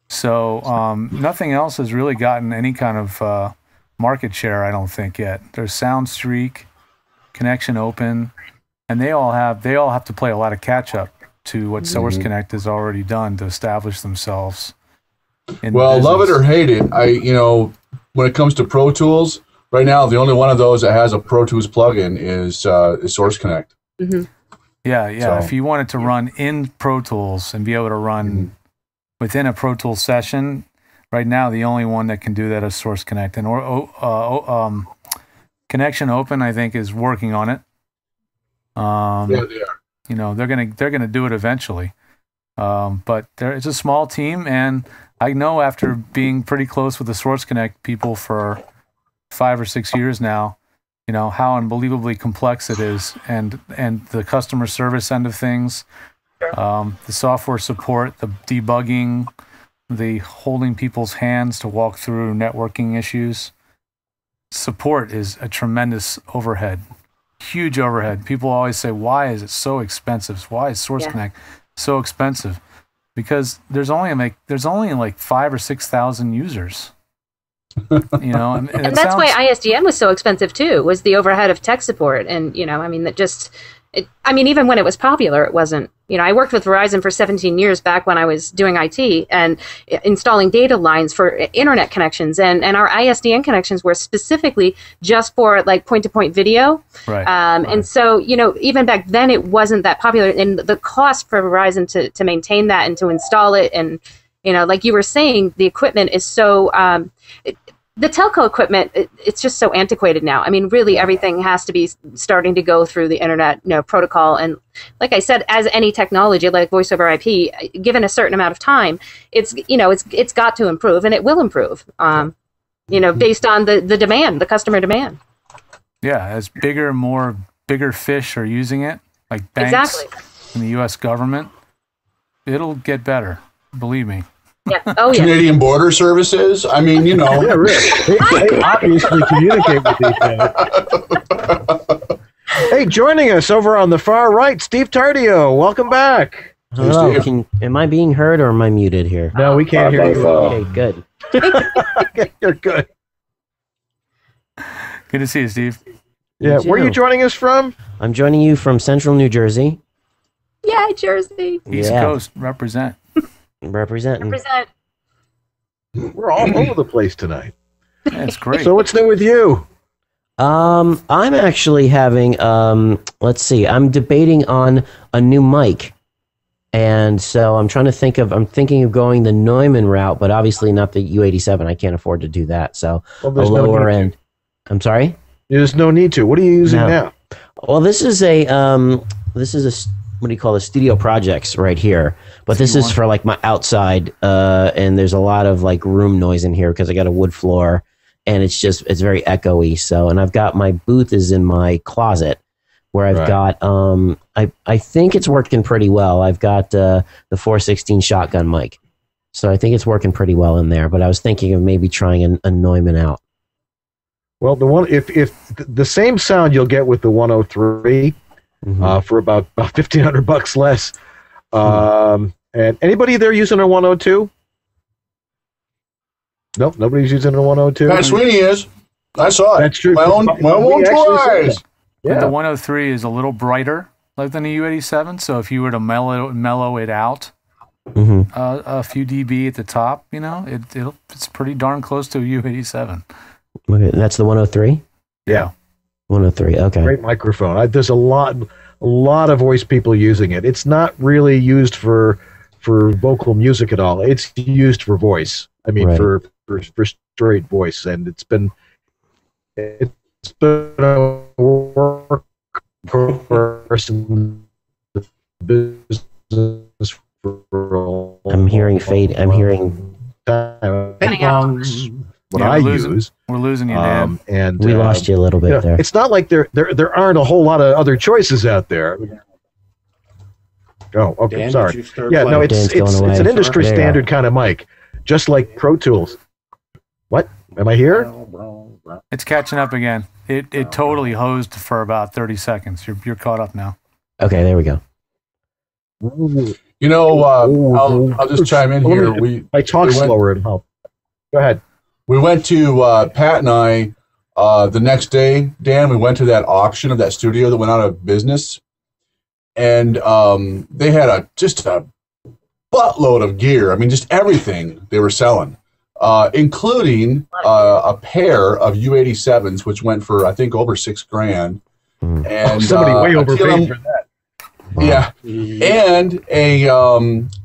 So nothing else has really gotten any kind of market share, I don't think, yet. There's SoundStreak, Connection Open, and they all have to play a lot of catch up to what Source Connect has already done to establish themselves. Well, love it or hate it, when it comes to Pro Tools, right now the only one of those that has a Pro Tools plugin is Source Connect. Yeah. So, if you wanted to run in Pro Tools and be able to run within a Pro Tools session, right now the only one that can do that is Source Connect. And Connection Open, I think, is working on it. Yeah, they are. They're gonna do it eventually. But it's a small team, and I know after being pretty close with the Source Connect people for 5 or 6 years now, how unbelievably complex it is, and the customer service end of things, the software support, the debugging, the holding people's hands to walk through networking issues. Support is a tremendous overhead, huge overhead. People always say, why is it so expensive? Why is Source Connect so expensive? Because there's only like 5,000 or 6,000 users. And that's why ISDN was so expensive too, was the overhead of tech support. And even when it was popular, it wasn't. I worked with Verizon for 17 years back when I was doing IT and installing data lines for internet connections, and our ISDN connections were specifically just for like point-to-point video. Right. And so, even back then it wasn't that popular, and the cost for Verizon to maintain that and to install it, and like you were saying, the equipment is so the telco equipment, it's just so antiquated now. I mean, really, everything has to be starting to go through the internet, protocol. And like I said, as any technology, like voice over IP, given a certain amount of time, it's got to improve, and it will improve. Based on the demand, the customer demand. Yeah, as bigger fish are using it, like banks and the U.S. government, it'll get better. Believe me. Yeah. Oh, yeah. Canadian Border Services. I mean, Yeah, really. They obviously communicate with each other. Hey, joining us over on the far right, Steve Tardio. Welcome back. Hello. Am I being heard or am I muted here? No, we can't hear you. Okay, good. You're good. Good to see you, Steve. Yeah, where are you joining us from? I'm joining you from Central New Jersey. Yeah, Jersey. East Coast, represent. Representing. Represent. We're all over the place tonight. That's great. So what's new with you? I'm actually having, let's see, I'm debating on a new mic. And so I'm thinking of going the Neumann route, but obviously not the U87. I can't afford to do that. So a lower end. I'm sorry? There's no need to. What are you using now? Well, this is a what do you call the Studio Projects right here? But this is for like my outside, and there's a lot of like room noise in here because I got a wood floor, and it's very echoey. So, and I've got my booth is in my closet where I've got I think it's working pretty well. I've got the 416 shotgun mic, so I think it's working pretty well in there. But I was thinking of maybe trying a Neumann out. Well, the one if the same sound you'll get with the 103. For about $1,500 less. And anybody there using a 102? Nope, nobody's using a 102. Pat Sweeney is. I saw it. That's true. My own eyes. Yeah. But the 103 is a little brighter than the U87. So if you were to mellow it out a few dB at the top, it's pretty darn close to a U87. Okay, that's the 103. Yeah. 103. Okay. Great microphone. There's a lot of voice people using it. It's not really used for vocal music at all. It's used for voice. I mean, for straight voice, and it's been a workhorse in the business for a long time. I'm hearing fade. I'm hearing. What I use. We're losing you, Dan. And we lost you a little bit there. It's not like there aren't a whole lot of other choices out there. Oh, okay. Dan, Sorry. Yeah, no, it's an industry standard kind of mic, just like Pro Tools. What? Am I here? It's catching up again. It totally hosed for about 30 seconds. You're caught up now. Okay, there we go. You know, I'll just chime in here. I talk slower and help. Go ahead. We went to Pat and I the next day. Dan, we went to that auction of that studio that went out of business, and they had just a buttload of gear. I mean, just everything they were selling, including a pair of U87s, which went for I think over $6,000. And somebody way overpaid for that. Yeah, and a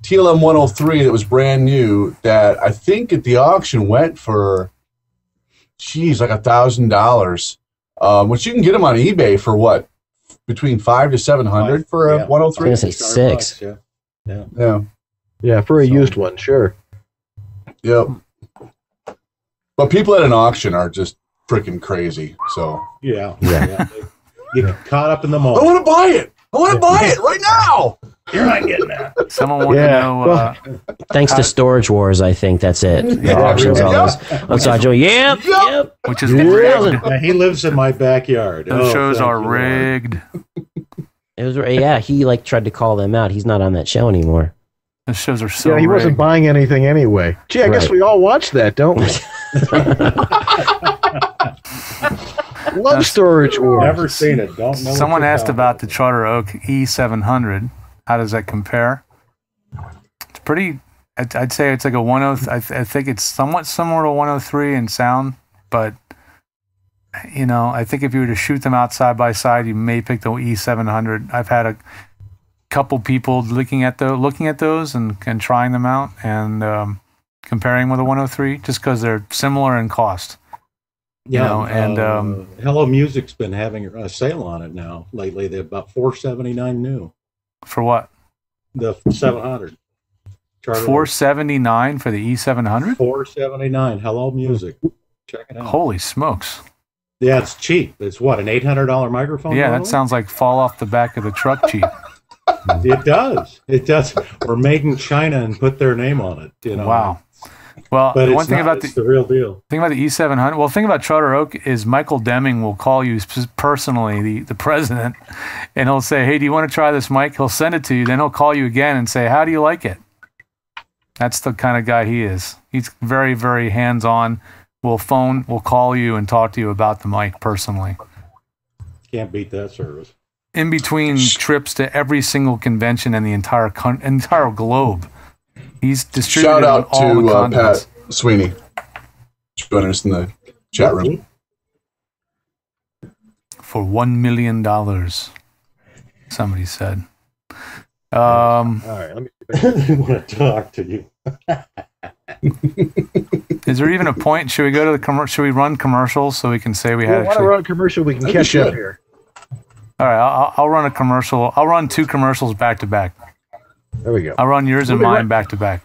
TLM 103 that was brand new that I think at the auction went for, like $1,000, which you can get them on eBay for what, between $500 to $700 for a 103. I was gonna say $6. Yeah, for a used one, sure. Yep. But people at an auction are just freaking crazy. So yeah. You get caught up in the moment. I want to buy it. I want to buy it right now. You're not getting that. Someone wants to know. Thanks to Storage Wars, I think that's it. The auctions always. Yep. Which is rigged. He lives in my backyard. Those shows are rigged. It was he tried to call them out. He's not on that show anymore. Those shows are so. Yeah, he wasn't buying anything anyway. Gee, I guess we all watch that, don't we? Love Storage Wars. Never seen it. Don't know. Someone asked about the Charteroak E700. How does that compare? It's pretty. I'd say it's like a 103. I think it's somewhat similar to 103 in sound, but I think if you were to shoot them out side by side, you may pick the E700. I've had a couple people looking at those and trying them out and comparing with a 103, just because they're similar in cost. Yeah, and Hello Music's been having a sale on it now lately. They're about $479 new. For what? The 700. $479 for the E700. $479. Hello Music. Check it out. Holy smokes! Yeah, it's cheap. It's what, an $800 microphone? Yeah, that sounds like fall off the back of the truck cheap. It does. It does. Or made in China and put their name on it. Wow. Well, but one thing about the real deal. Thing about the E700. Well, the thing about Charteroak is Michael Deming will call you personally, the president, and he'll say, "Hey, do you want to try this mic?" He'll send it to you. Then he'll call you again and say, "How do you like it?" That's the kind of guy he is. He's very, very hands-on. We'll call you and talk to you about the mic personally. Can't beat that service. In between trips to every single convention in the entire globe. He's distributed. Shout out all the to continents. Pat Sweeney joining us in the chat room. For $1 million, somebody said. All right, let me. I want to talk to you. Is there even a point? Should we go to the Should we run commercials so we can say we had? Want to run a commercial? We can catch up here. All right, I'll run a commercial. I'll run 2 commercials back to back. There we go. I'll run yours and mine back to back.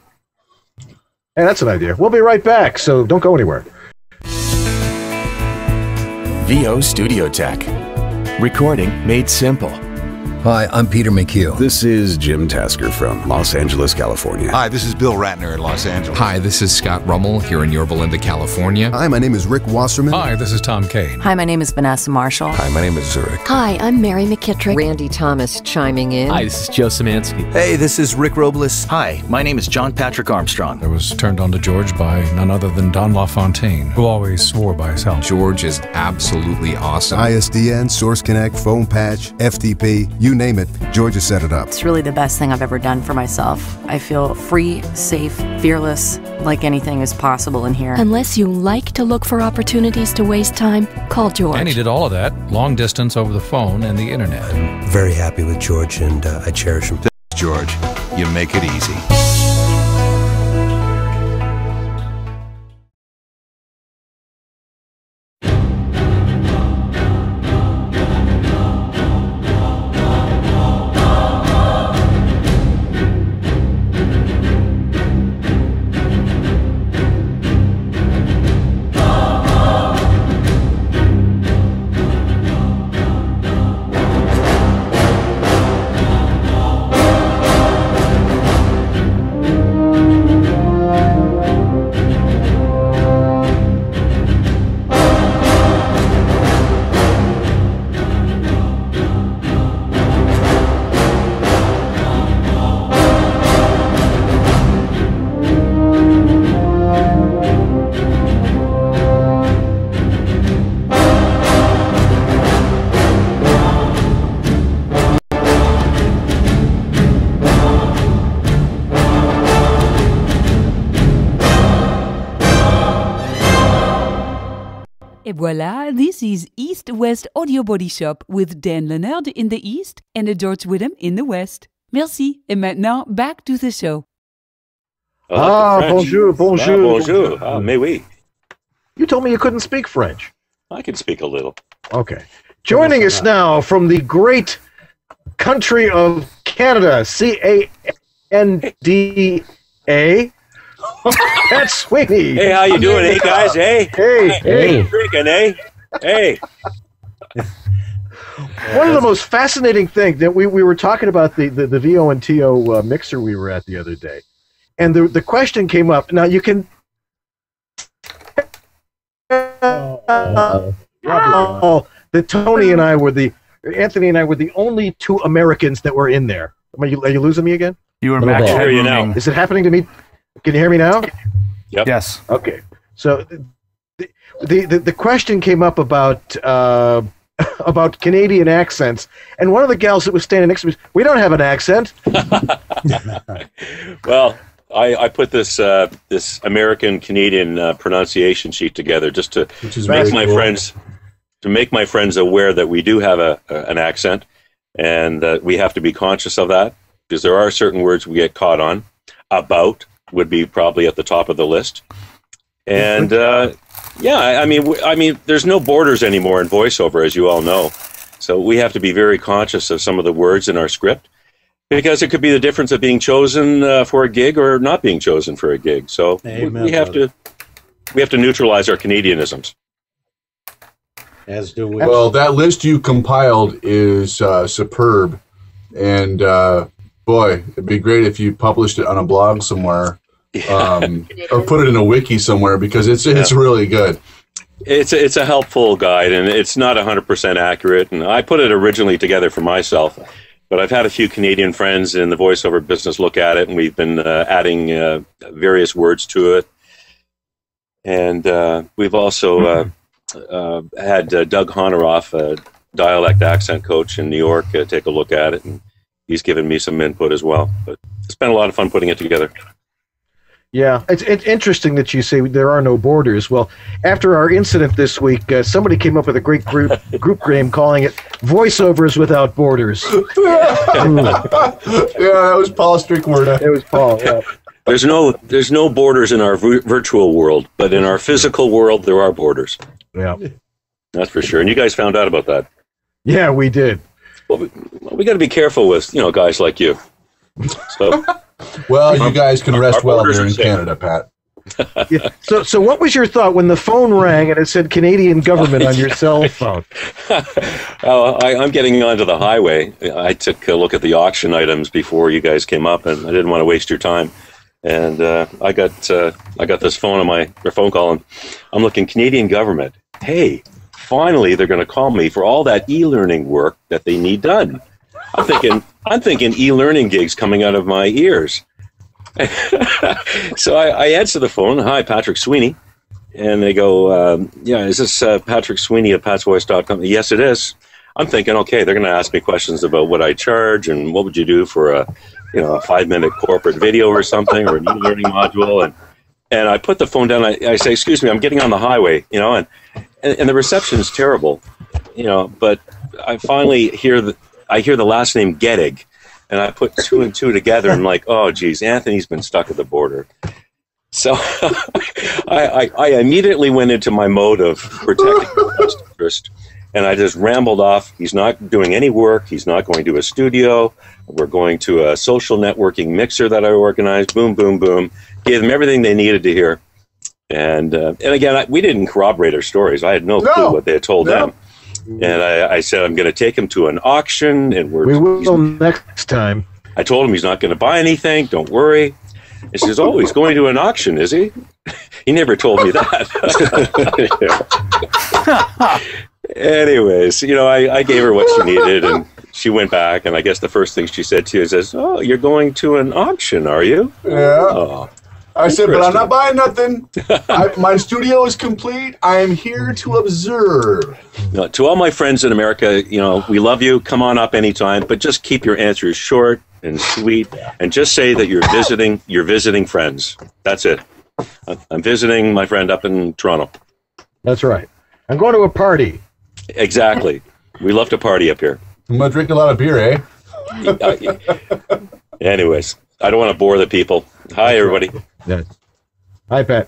Hey, that's an idea. We'll be right back, so don't go anywhere. VO Studio Tech. Recording made simple. Hi, I'm Peter McHugh. This is Jim Tasker from Los Angeles, California. Hi, this is Bill Ratner in Los Angeles. Hi, this is Scott Rummel here in Yorba Linda, California. Hi, my name is Rick Wasserman. Hi, this is Tom Kane. Hi, my name is Vanessa Marshall. Hi, my name is Zurich. Hi, I'm Mary McKittrick. Randy Thomas chiming in. Hi, this is Joe Szymanski. Hey, this is Rick Robles. Hi, my name is John Patrick Armstrong. I was turned on to George by none other than Don LaFontaine, who always swore by his health. George is absolutely awesome. ISDN, Source Connect, Phone Patch, FTP, you name it, George has set it up. It's really the best thing I've ever done for myself. I feel free, safe, fearless, like anything is possible in here. Unless you like to look for opportunities to waste time, call George. And he did all of that, long distance over the phone and the internet. I'm very happy with George, and I cherish him. Thanks, George. You make it easy. voila, this is East-West Audio Body Shop with Dan Lenard in the east and George Whittam in the west. Merci. Et maintenant, back to the show. Bonjour, bonjour. Bonjour. Mais oui. You told me you couldn't speak French. I can speak a little. Okay. Joining us now from the great country of Canada, C-A-N-D-A, Pat Sweeney. Hey, how you doing, hey guys? Hey. Hey. Drinking, eh? Hey. One of the most fascinating things that we were talking about the VO and TO mixer we were at the other day, and the question came up. Now you can. That Tony and I were Anthony and I were the only two Americans that were in there. Are you losing me again? You were back. I hear you now. Is it happening to me? Can you hear me now? Yep. Yes. Okay. So the question came up about Canadian accents, and one of the gals that was standing next to me said, "We don't have an accent." Well, I put this American Canadian pronunciation sheet together just to make my friends aware that we do have an accent, and we have to be conscious of that because there are certain words we get caught on. About would be probably at the top of the list, and I mean, there's no borders anymore in voiceover, as you all know, so we have to be very conscious of some of the words in our script. Because it could be the difference of being chosen for a gig or not being chosen for a gig. So we have to neutralize our Canadianisms. As do we. Well, that list you compiled is superb, and boy, it'd be great if you published it on a blog somewhere, or put it in a wiki somewhere because it's really good. It's a helpful guide, and it's not 100% accurate. And I put it originally together for myself. But I've had a few Canadian friends in the voiceover business look at it, and we've been adding various words to it. And we've also had Doug Honeroff, a dialect accent coach in New York, take a look at it, and he's given me some input as well. But it's been a lot of fun putting it together. Yeah, it's interesting that you say there are no borders. Well, after our incident this week, somebody came up with a great group name calling it Voiceovers Without Borders. Yeah, that was Paul Strickwerda. It was Paul, yeah. There's no borders in our virtual world, but in our physical world, there are borders. Yeah. That's for sure. And you guys found out about that. Yeah, we did. Well, we got to be careful with, guys like you. So... Well, you guys can rest well here in Canada, Pat. Yeah. So what was your thought when the phone rang and it said Canadian government on your cell phone? I'm getting onto the highway. I took a look at the auction items before you guys came up, and I didn't want to waste your time. And I got this phone on my phone call, and I'm looking Canadian government. Hey, finally they're going to call me for all that e-learning work that they need done. I'm thinking e-learning gigs coming out of my ears. So I answer the phone. Hi, Patrick Sweeney. And they go, is this Patrick Sweeney at patsvoice.com? Yes, it is. I'm thinking, okay, they're going to ask me questions about what I charge and what would you do for a 5-minute corporate video or something, or an e-learning module. And I put the phone down. I say, excuse me, I'm getting on the highway, and the reception is terrible, but I finally hear the last name Gettig, and I put 2 and 2 together, and I'm like, oh, geez, Anthony's been stuck at the border. So I immediately went into my mode of protecting my best interest, and I just rambled off. He's not doing any work. He's not going to a studio. We're going to a social networking mixer that I organized. Boom, boom, boom. Gave them everything they needed to hear. And again, we didn't corroborate our stories. I had no clue what they had told them. And I said, I'm going to take him to an auction, and we will next time. I told him he's not going to buy anything. Don't worry. He says, oh, he's going to an auction, is he? He never told me that. Anyways, I gave her what she needed, and she went back, and I guess the first thing she said to you is, oh, you're going to an auction, are you? Yeah. Oh. I said, but I'm not buying nothing. My studio is complete. I am here to observe. No, to all my friends in America, we love you. Come on up anytime, but just keep your answers short and sweet, and just say that you're visiting friends. That's it. I'm visiting my friend up in Toronto. That's right. I'm going to a party. Exactly. We love to party up here. I'm going to drink a lot of beer, eh? Anyways, I don't want to bore the people. Hi, everybody. Yeah. Hi, Pat.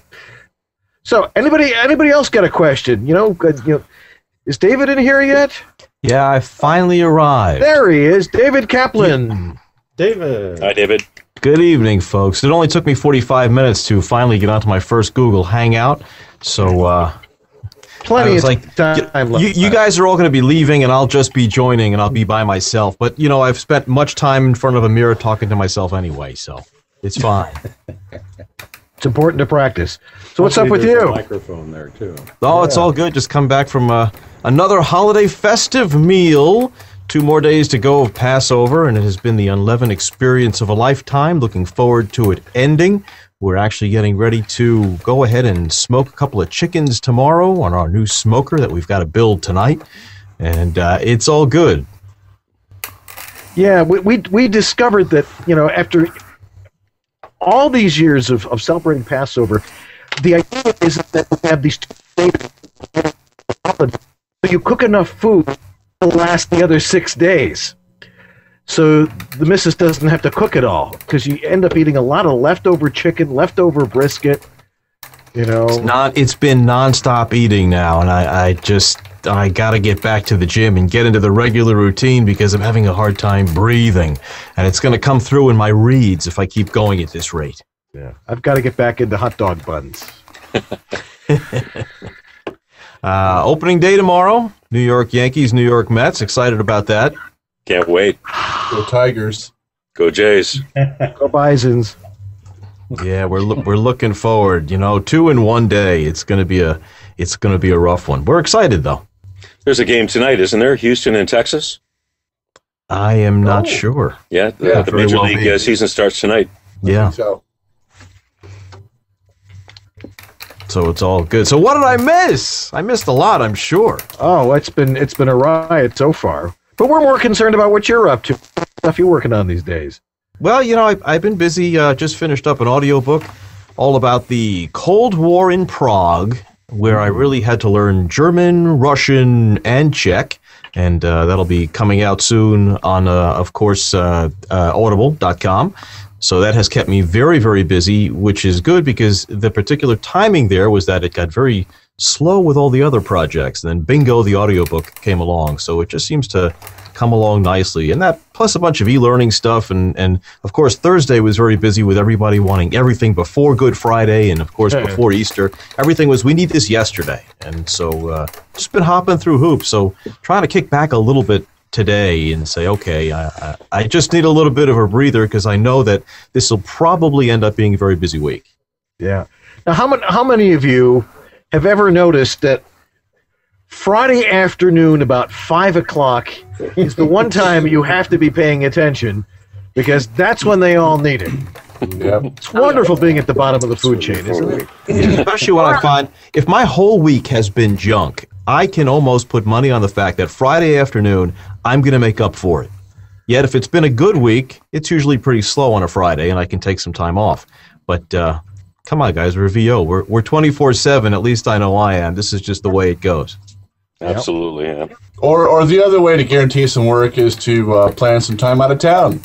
So, anybody else got a question? Is David in here yet? Yeah, I finally arrived. There he is, David Kaplan. David. Hi, David. Good evening, folks. It only took me 45 minutes to finally get onto my first Google Hangout, so plenty of time left. You guys are all going to be leaving, and I'll just be joining, and I'll be by myself. But I've spent much time in front of a mirror talking to myself anyway, so it's fine. It's important to practice. So what's up with you? A microphone there too. Oh, it's all good. Just come back from another holiday festive meal. 2 more days to go of Passover, and it has been the unleavened experience of a lifetime. Looking forward to it ending. We're actually getting ready to go ahead and smoke a couple of chickens tomorrow on our new smoker that we've got to build tonight, and it's all good. Yeah, we discovered that, after all these years of celebrating Passover, the idea is that we have these 2 days, so you cook enough food to last the other 6 days. So the missus doesn't have to cook it all, because you end up eating a lot of leftover chicken, leftover brisket, It's been nonstop eating now, and I got to get back to the gym and get into the regular routine because I'm having a hard time breathing, and it's going to come through in my reads if I keep going at this rate. Yeah, I've got to get back into hot dog buns. Opening day tomorrow. New York Yankees, New York Mets. Excited about that. Can't wait. Go Tigers. Go Jays. Go Bisons. Yeah, we're looking forward. 2 in 1 day. It's gonna be a rough one. We're excited though. There's a game tonight, isn't there? Houston and Texas. I am not sure. Yeah, the Major League season starts tonight. Yeah. So it's all good. So what did I miss? I missed a lot, I'm sure. Oh, it's been a riot so far. But we're more concerned about what you're up to. What stuff you're working on these days. Well, I've been busy. Just finished up an audiobook all about the Cold War in Prague, where I really had to learn German, Russian, and Czech. And that'll be coming out soon on, of course, audible.com. So that has kept me very, very busy, which is good because the particular timing there was that it got very slow with all the other projects. And then bingo, the audiobook came along. So it just seems to come along nicely. And that plus a bunch of e-learning stuff. And of course, Thursday was very busy with everybody wanting everything before Good Friday. And of course, before Easter, everything was, we need this yesterday. And so just been hopping through hoops. So trying to kick back a little bit today and say, okay, I just need a little bit of a breather because I know that this will probably end up being a very busy week. Yeah. Now, how many of you have ever noticed that Friday afternoon about 5 o'clock is the one time you have to be paying attention because that's when they all need it? Yep. It's wonderful being at the bottom of the food chain, isn't it? Especially when I find if my whole week has been junk, I can almost put money on the fact that Friday afternoon, I'm going to make up for it. Yet if it's been a good week, it's usually pretty slow on a Friday, and I can take some time off. But come on, guys, we're VO. We're 24/7. At least I know I am. This is just the way it goes. Absolutely, yeah. Or the other way to guarantee some work is to plan some time out of town.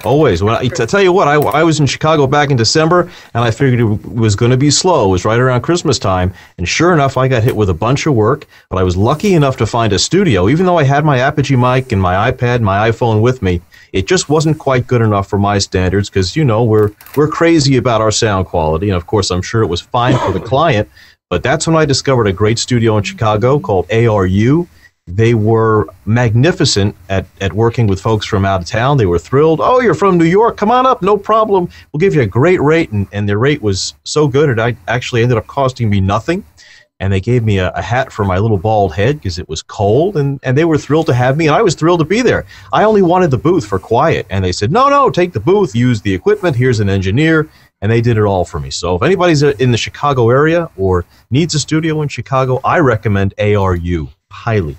Always. Well, I tell you what, I was in Chicago back in December, and I figured it was going to be slow. It was right around Christmas time, and sure enough, I got hit with a bunch of work, but I was lucky enough to find a studio. Even though I had my Apogee mic and my iPad, my iPhone with me, it just wasn't quite good enough for my standards because, we're crazy about our sound quality, and of course, I'm sure it was fine for the client, but that's when I discovered a great studio in Chicago called ARU. They were magnificent at working with folks from out of town. They were thrilled. Oh, you're from New York. Come on up. No problem. We'll give you a great rate. And their rate was so good, it actually ended up costing me nothing. And they gave me a hat for my little bald head because it was cold. And they were thrilled to have me. And I was thrilled to be there. I only wanted the booth for quiet. And they said, no, take the booth. Use the equipment. Here's an engineer. And they did it all for me. So if anybody's in the Chicago area or needs a studio in Chicago, I recommend ARU. Highly.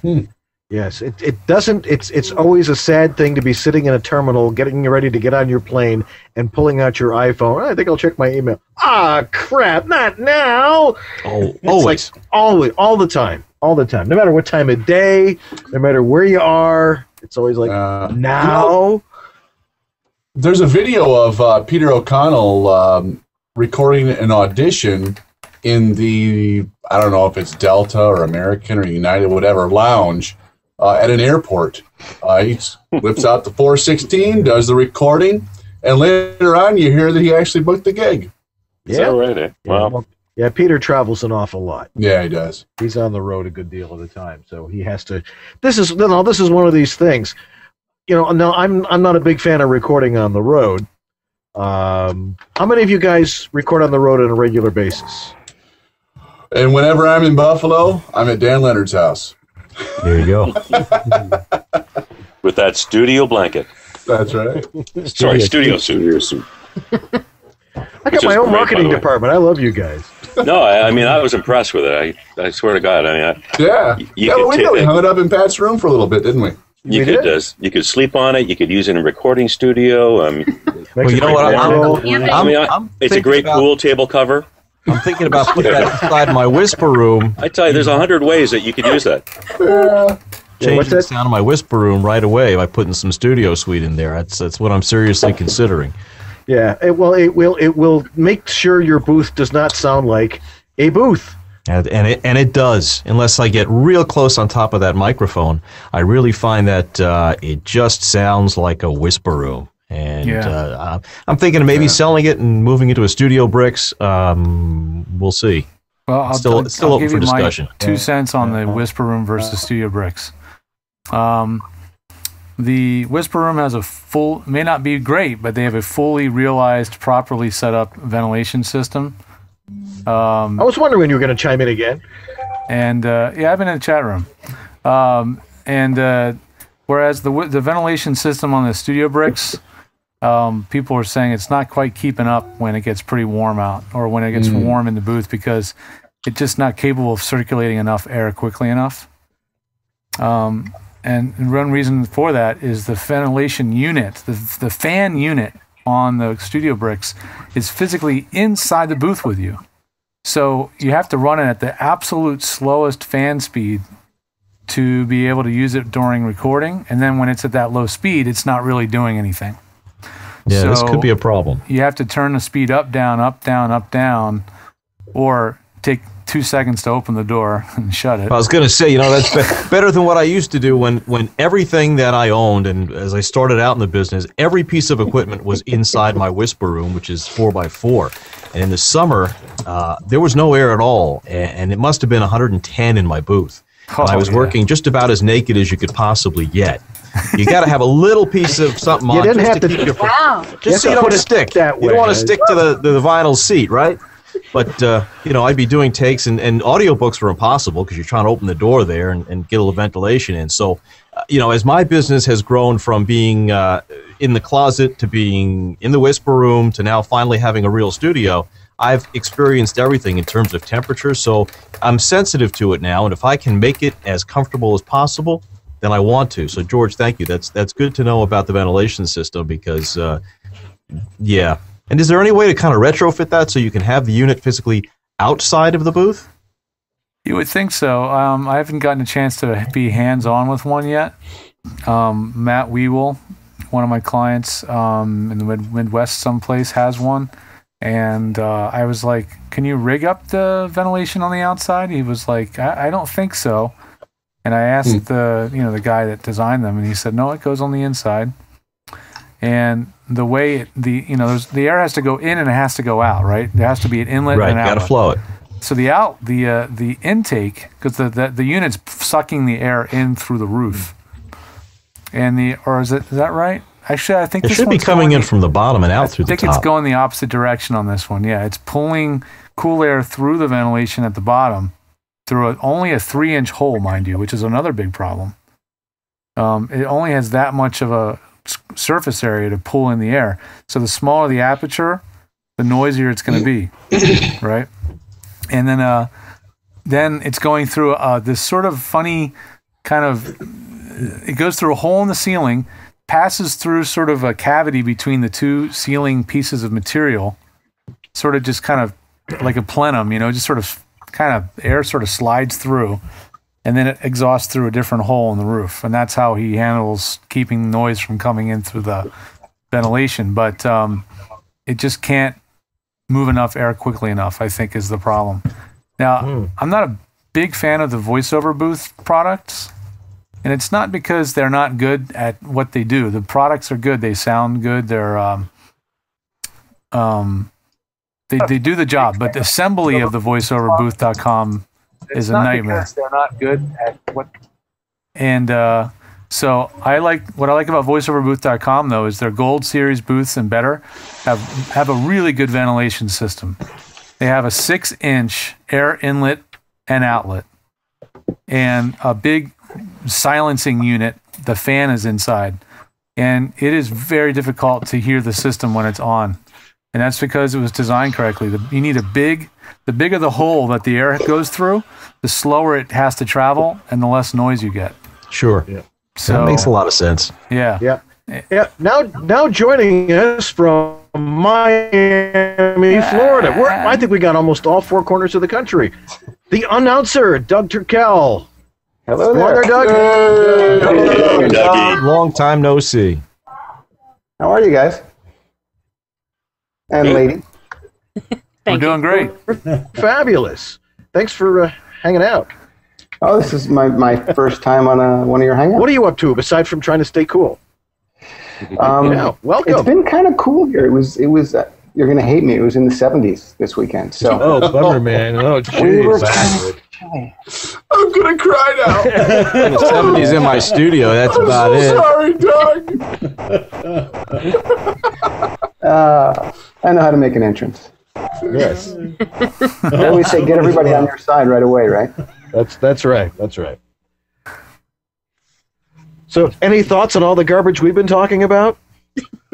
Yes, it doesn't. It's always a sad thing to be sitting in a terminal, getting ready to get on your plane, and pulling out your iPhone. I think I'll check my email. Ah, crap! Not now. Oh, always, always, all the time, no matter what time of day, no matter where you are. It's always like now. There's a video of Peter O'Connell recording an audition in the, I don't know if it's Delta or American or United, whatever, lounge at an airport. He whips out the 416, does the recording, and later on you hear that he actually booked the gig. Is that right? Eh? Wow. Yeah, Peter travels an awful lot. Yeah, he does. He's on the road a good deal of the time, so he has to. This is one of these things. No, I'm not a big fan of recording on the road. How many of you guys record on the road on a regular basis? And whenever I'm in Buffalo, I'm at Dan Leonard's house. There you go. With that studio blanket. That's right. Sorry, studio suit. I got my own marketing department. I love you guys. No, I mean, I was impressed with it. I swear to God. I mean, we hung it up in Pat's room for a little bit, didn't we? You could sleep on it. You could use it in a recording studio. Well, you know what? It's a great pool table cover. I'm thinking about putting that inside my whisper room. I tell you, there's 100 ways that you could use that. Change the sound of my whisper room right away by putting some studio suite in there. That's what I'm seriously considering. Yeah, it will make sure your booth does not sound like a booth. And it does, unless I get real close on top of that microphone. I really find that it just sounds like a whisper room. And I'm thinking of maybe selling it and moving into a Studio Bricks. We'll see. Well, I'll still open give for you discussion. My 2 cents on the Whisper Room versus Studio Bricks. The Whisper Room has may not be great, but they have a fully realized, properly set up ventilation system. I was wondering when you were going to chime in again. And I've been in the chat room. Whereas the ventilation system on the Studio Bricks, people are saying it's not quite keeping up when it gets pretty warm out, or when it gets warm in the booth, because it's just not capable of circulating enough air quickly enough. And one reason for that is the ventilation unit, the fan unit on the Studio Bricks is physically inside the booth with you. So you have to run it at the absolute slowest fan speed to be able to use it during recording. And then when it's at that low speed, it's not really doing anything. Yeah, this could be a problem. You have to turn the speed up, down, up, down, up, down, or take 2 seconds to open the door and shut it. I was going to say, that's better than what I used to do when everything that I owned, and as I started out in the business, every piece of equipment was inside my whisper room, which is 4x4. And in the summer, there was no air at all, and it must have been 110 in my booth. And I was working just about as naked as you could possibly get. You got to have a little piece of something on just to keep just so you don't stick. You don't want to stick to the vinyl seat, right? But, I'd be doing takes, and audiobooks were impossible because you're trying to open the door there and get a little ventilation in. So, as my business has grown from being in the closet to being in the whisper room to now finally having a real studio, I've experienced everything in terms of temperature. So I'm sensitive to it now, and if I can make it as comfortable as possible, then I want to. So, George, thank you. That's good to know about the ventilation system because, And is there any way to kind of retrofit that so you can have the unit physically outside of the booth? You would think so. I haven't gotten a chance to be hands-on with one yet. Matt Weewell, one of my clients in the Midwest someplace, has one. And I was like, can you rig up the ventilation on the outside? He was like, I don't think so. And I asked the guy that designed them, and he said, no, it goes on the inside. And the way the air has to go in and it has to go out, right? There has to be an inlet and an outlet. Right, got to flow it. So the intake, because the unit's sucking the air in through the roof, and is that right? Actually, I think it should be coming in from the bottom and out through the top. I think it's going the opposite direction on this one. Yeah, it's pulling cool air through the ventilation at the bottom through only a 3-inch hole, mind you, which is another big problem. It only has that much of a surface area to pull in the air. So the smaller the aperture, the noisier it's going to be, right? And then it's going through this sort of funny kind of, it goes through a hole in the ceiling, passes through sort of a cavity between the two ceiling pieces of material, sort of just kind of like a plenum, just sort of kind of air sort of slides through, and then it exhausts through a different hole in the roof. And that's how he handles keeping noise from coming in through the ventilation. But it just can't move enough air quickly enough, I think, is the problem. Now, I'm not a big fan of the voiceover booth products, and it's not because they're not good at what they do. The products are good. They sound good. They're they do the job, but the assembly of the voiceoverbooth.com is a nightmare. They're not good at what. And so what I like about voiceoverbooth.com though is their Gold Series booths and better have a really good ventilation system. They have a 6-inch air inlet and outlet, and a big silencing unit. The fan is inside, and it is very difficult to hear the system when it's on. And that's because it was designed correctly. You need the bigger the hole that the air goes through, the slower it has to travel and the less noise you get. Sure. Yeah. So that makes a lot of sense. Yeah. Yeah. Yeah. Now joining us from Miami, Florida. I think we got almost all four corners of the country. The announcer, Doug Turkel. Hello there. Doug. Hello, Doug. Long time no see. How are you guys? And lady. We're doing great. Fabulous. Thanks for hanging out. Oh, this is my first time on one of your hangouts. What are you up to besides from trying to stay cool? Welcome. It's been kind of cool here. It was. You're gonna hate me. It was in the 70s this weekend. So. Oh, bummer, man. Oh, jeez. I'm gonna cry now. The 70s in my studio. That's about it. Sorry, Doug. I know how to make an entrance. Yes. I always say, get everybody on your side right away, right? That's right. That's right. So, any thoughts on all the garbage we've been talking about?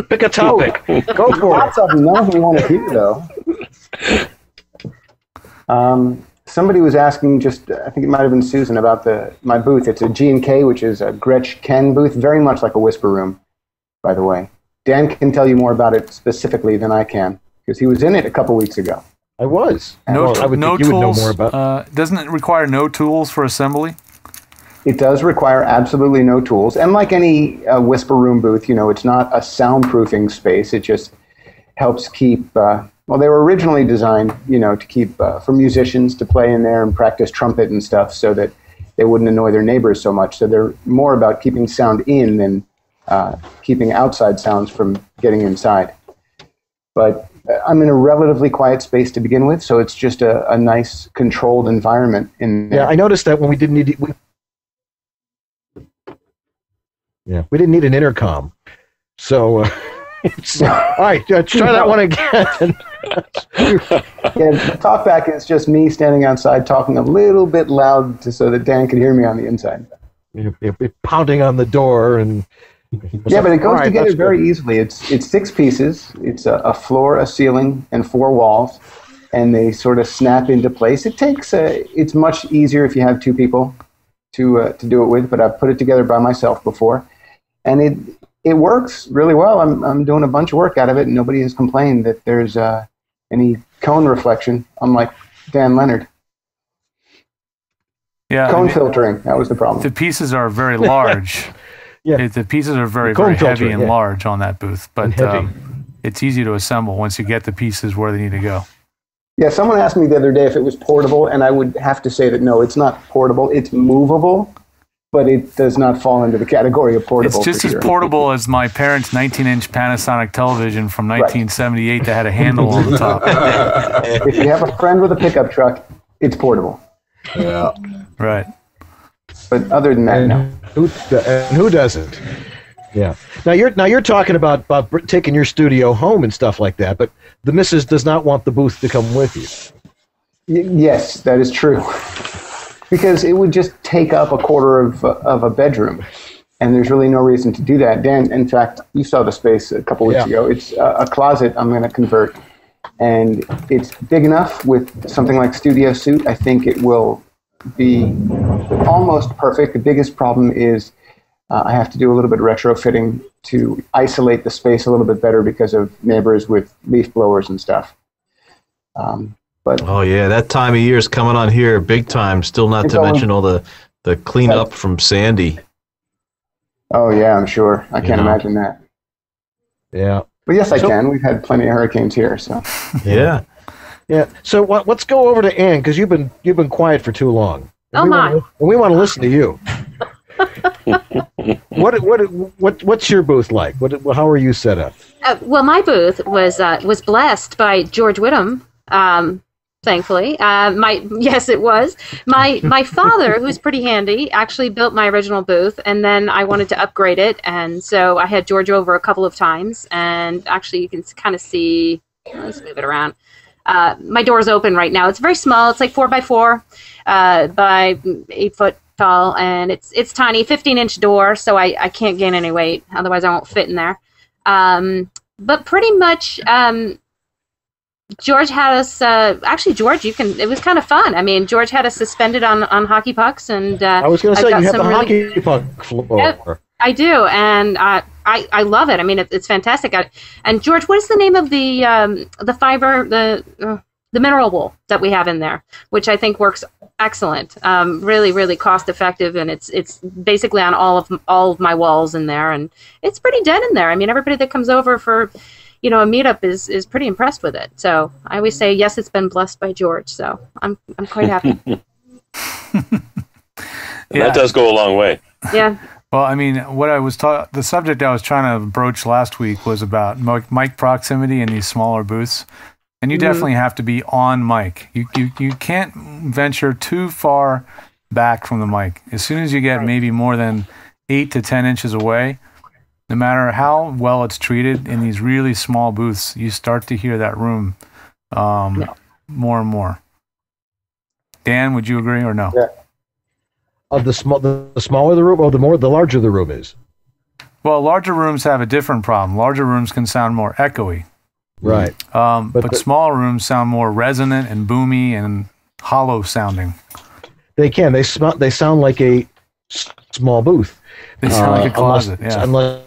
Pick a topic. Go for it. Lots of them. None of them want to hear, though. Somebody was asking, I think it might have been Susan, about my booth. It's a G&K, which is a Gretsch Ken booth, very much like a whisper room, by the way. Dan can tell you more about it specifically than I can, because he was in it a couple weeks ago. I was. No I would think you would know more about doesn't it require no tools for assembly? It does require absolutely no tools. And like any whisper room booth, it's not a soundproofing space. It just helps keep, they were originally designed, to keep, for musicians to play in there and practice trumpet and stuff so that they wouldn't annoy their neighbors so much. So they're more about keeping sound in than keeping outside sounds from getting inside. But I'm in a relatively quiet space to begin with, so it's just a nice, controlled environment in there. Yeah, I noticed that when we didn't need we didn't need an intercom. So, all right, try that one again. The talkback is just me standing outside talking a little bit loud so that Dan can hear me on the inside. Pounding on the door and... Yeah, but it goes together very easily. It's 6 pieces. It's a floor, a ceiling, and 4 walls, and they sort of snap into place. It takes it's much easier if you have 2 people to do it with, but I've put it together by myself before, and it works really well. I'm doing a bunch of work out of it, and nobody has complained that there's any cone reflection, unlike Dan Lenard. Yeah, cone filtering, that was the problem. The pieces are very large. Yeah, the pieces are very heavy and large on that booth, but it's easy to assemble once you get the pieces where they need to go. Yeah, someone asked me the other day if it was portable, and I would have to say that no, it's not portable. It's movable, but it does not fall into the category of portable. It's just as portable as my parents' 19-inch Panasonic television from 1978 that had a handle on the top. If you have a friend with a pickup truck, it's portable. Yeah. Right. But other than that, no. Who doesn't? Yeah. Now you're talking about taking your studio home and stuff like that, but the missus does not want the booth to come with you. Yes, that is true. Because it would just take up a quarter of a bedroom, and there's really no reason to do that. Dan, in fact, you saw the space a couple weeks ago. It's a closet I'm going to convert, and it's big enough with something like Studio Suite. I think it will be almost perfect. The biggest problem is I have to do a little bit of retrofitting to isolate the space a little bit better because of neighbors with leaf blowers and stuff. But oh yeah, that time of year is coming on here big time. Still not to mention all the cleanup from Sandy. Oh yeah, I'm sure. I can't imagine that. Yeah. But yes, I can. We've had plenty of hurricanes here, so. Yeah. Yeah. So let's go over to Ann, because you've been quiet for too long. Oh my! We want to listen to you. What's your booth like? How are you set up? Well, my booth was blessed by George Whittam. Thankfully, yes, it was. My father, who's pretty handy, actually built my original booth, and then I wanted to upgrade it, and so I had George over a couple of times, and actually you can kind of see. Let's move it around. My door's open right now. It's very small. It's like 4x4 by 8 foot tall, and it's tiny, 15-inch door, so I can't gain any weight. Otherwise, I won't fit in there. But pretty much. George had us, actually, George, it was kind of fun. I mean, George had us suspended on hockey pucks, and I was going to say, you have the hockey puck floor. Yeah, I do, and I love it. I mean, it's fantastic. And George, what is the name of the fiber, the mineral wool that we have in there, which I think works excellent. Really, really cost effective, and it's basically on all of my walls in there, and it's pretty dead in there. I mean, everybody that comes over for a meetup is pretty impressed with it. So I always say, yes, it's been blessed by George. So I'm quite happy. That does go a long way. Yeah. Well, I mean, the subject I was trying to broach last week was about mic proximity in these smaller booths. And you definitely have to be on mic. You can't venture too far back from the mic. As soon as you get maybe more than 8 to 10 inches away, no matter how well it's treated in these really small booths, you start to hear that room more and more. Dan, would you agree or no? Yeah. The smaller the room, or the larger the room is. Well, larger rooms have a different problem. Larger rooms can sound more echoey. Right. But small rooms sound more resonant and boomy and hollow sounding. They can. They sound like a small booth. They sound like a closet. Unless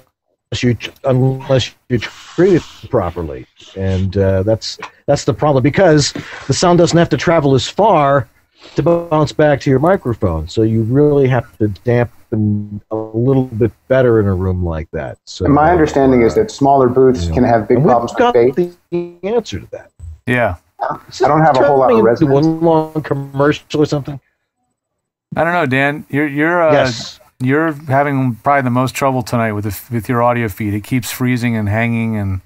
you treat it properly, and that's the problem, because the sound doesn't have to travel as far to bounce back to your microphone. So you really have to dampen a little bit better in a room like that. So and my understanding is that smaller booths can have big problems with bass. The answer to that. Yeah. I don't have a whole lot of resonance. One long commercial or something. I don't know, Dan. You're having probably the most trouble tonight with your audio feed. It keeps freezing and hanging, and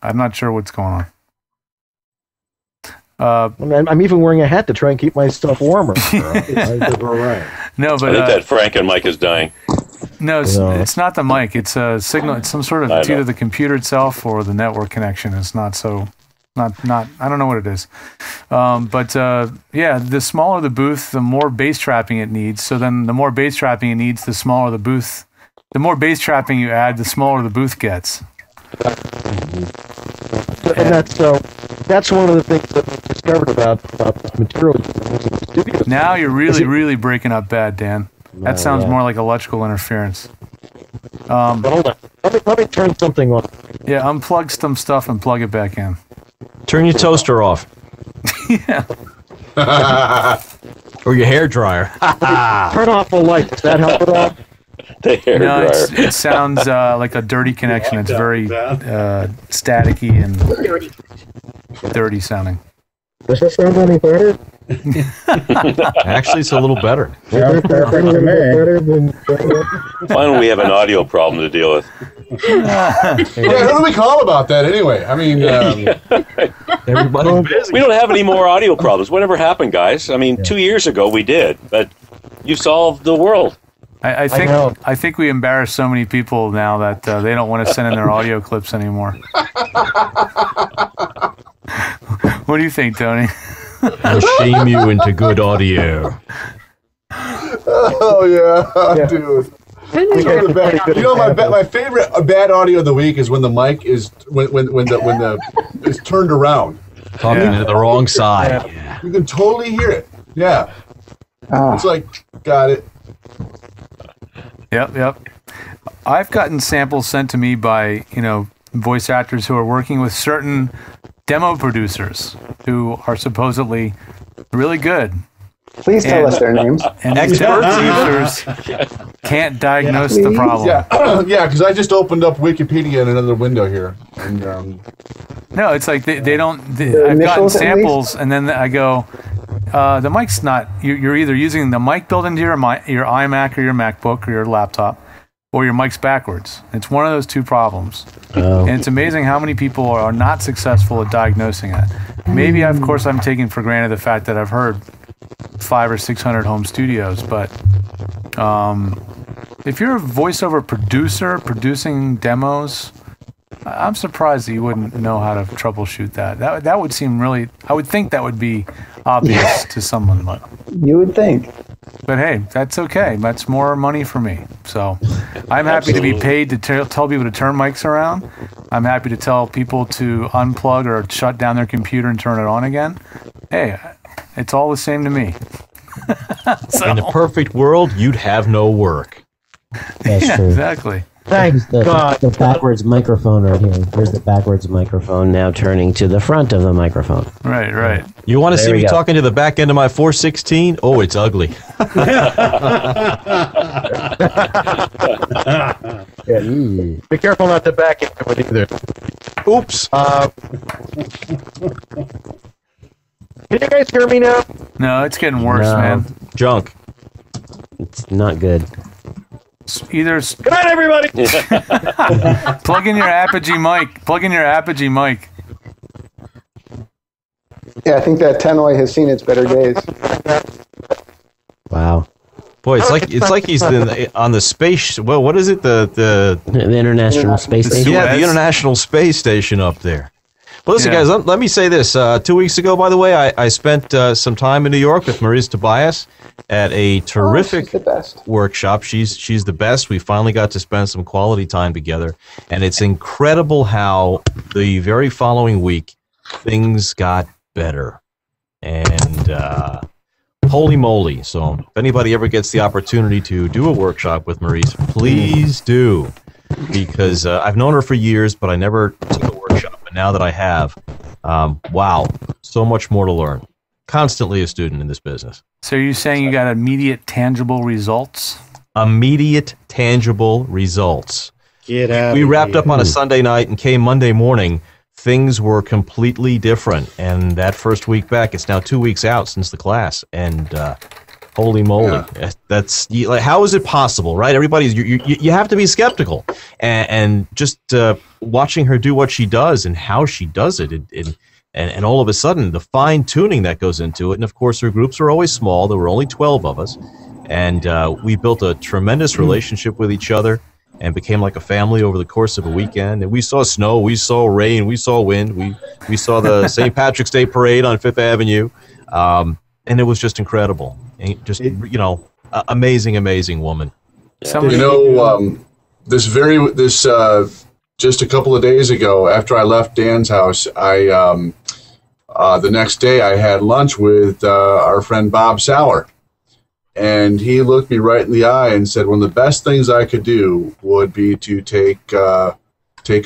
I'm not sure what's going on. I'm even wearing a hat to try and keep myself warmer. Right. No, but I think that Franken mic is dying. No, it's not the mic. It's a signal. It's some sort of either the computer itself or the network connection. It's not so. Not. I don't know what it is. The smaller the booth, the more bass trapping it needs. So then, the more bass trapping it needs, the smaller the booth. The more bass trapping you add, the smaller the booth gets. And that's one of the things that we discovered about materials. Now you're really breaking up bad, Dan. That sounds more like electrical interference. Hold on. Let me turn something on. Yeah, unplug some stuff and plug it back in. Turn your toaster off. Yeah. Or your hair dryer. Turn off the light. Does that help at all? The hair dryer. It sounds like a dirty connection. It's very staticky and dirty sounding. Does that sound any better? Actually, it's a little better. Finally, we have an audio problem to deal with. Who do we call about that anyway? I mean, everybody's busy. We don't have any more audio problems. Whatever happened, guys? I mean, 2 years ago we did, but you solved the world. I think we embarrass so many people now that they don't want to send in their audio clips anymore. What do you think, Tony? I'll shame you into good audio. Oh yeah, dude. You know, my favorite bad audio of the week is when the mic is when the is turned around. Talking to the wrong side. You can totally hear it. Yeah. It's like, got it. Yep. I've gotten samples sent to me by, voice actors who are working with certain demo producers who are supposedly really good. Please tell us their names. And expert producers can't diagnose the problem. Yeah, because I just opened up Wikipedia in another window here. And, no, it's like they don't. I've gotten samples, and then I go, the mic's not. You're either using the mic built into your iMac or your MacBook or your laptop, or your mic's backwards. It's one of those two problems. And it's amazing how many people are not successful at diagnosing it. Maybe, of course, I'm taking for granted the fact that I've heard 500 or 600 home studios, but if you're a voiceover producer producing demos, I'm surprised that you wouldn't know how to troubleshoot that. That would seem really. I would think that would be obvious to someone. You would think. But hey, that's okay. That's more money for me. So I'm happy to be paid to tell people to turn mics around. I'm happy to tell people to unplug or shut down their computer and turn it on again. Hey, it's all the same to me. In a perfect world, you'd have no work. That's true. Exactly. Thank God. The backwards microphone right here. Here's the backwards microphone now turning to the front of the microphone. Right. You want to see me talking to the back end of my 416? Oh, it's ugly. Be careful not to back into it either. Oops. Can you guys hear me now? No, it's getting worse, man. Junk. It's not good. Either good night, everybody. Plug in your Apogee mic. Yeah, I think that Tannoy has seen its better days. Wow. Boy, it's like he's on the space. Well, what is it? The International Space Station. Yeah, the International Space Station up there. Well, listen, guys, let me say this. 2 weeks ago, by the way, I spent some time in New York with Maurice Tobias at a terrific workshop. She's the best. We finally got to spend some quality time together, and it's incredible how the very following week things got better. And holy moly. So if anybody ever gets the opportunity to do a workshop with Maurice, please do. Because I've known her for years, but I never took a workshop. And now that I have, wow, so much more to learn. Constantly a student in this business. So you're saying you got immediate tangible results? Immediate tangible results. Get out. We wrapped up on a Sunday night and came Monday morning. Things were completely different. And that first week back, it's now 2 weeks out since the class. And holy moly, that's how is it possible, right? Everybody's you have to be skeptical, and just watching her do what she does and how she does it, and all of a sudden the fine tuning that goes into it. And of course, her groups are always small. There were only 12 of us, and we built a tremendous relationship with each other and became like a family over the course of a weekend. And we saw snow, we saw rain, we saw wind, we saw the St. Patrick's Day parade on Fifth Avenue, and it was just incredible. Just amazing woman. This just a couple of days ago, after I left Dan's house, the next day I had lunch with our friend Bob Sauer, and he looked me right in the eye and said one of the best things I could do would be to take a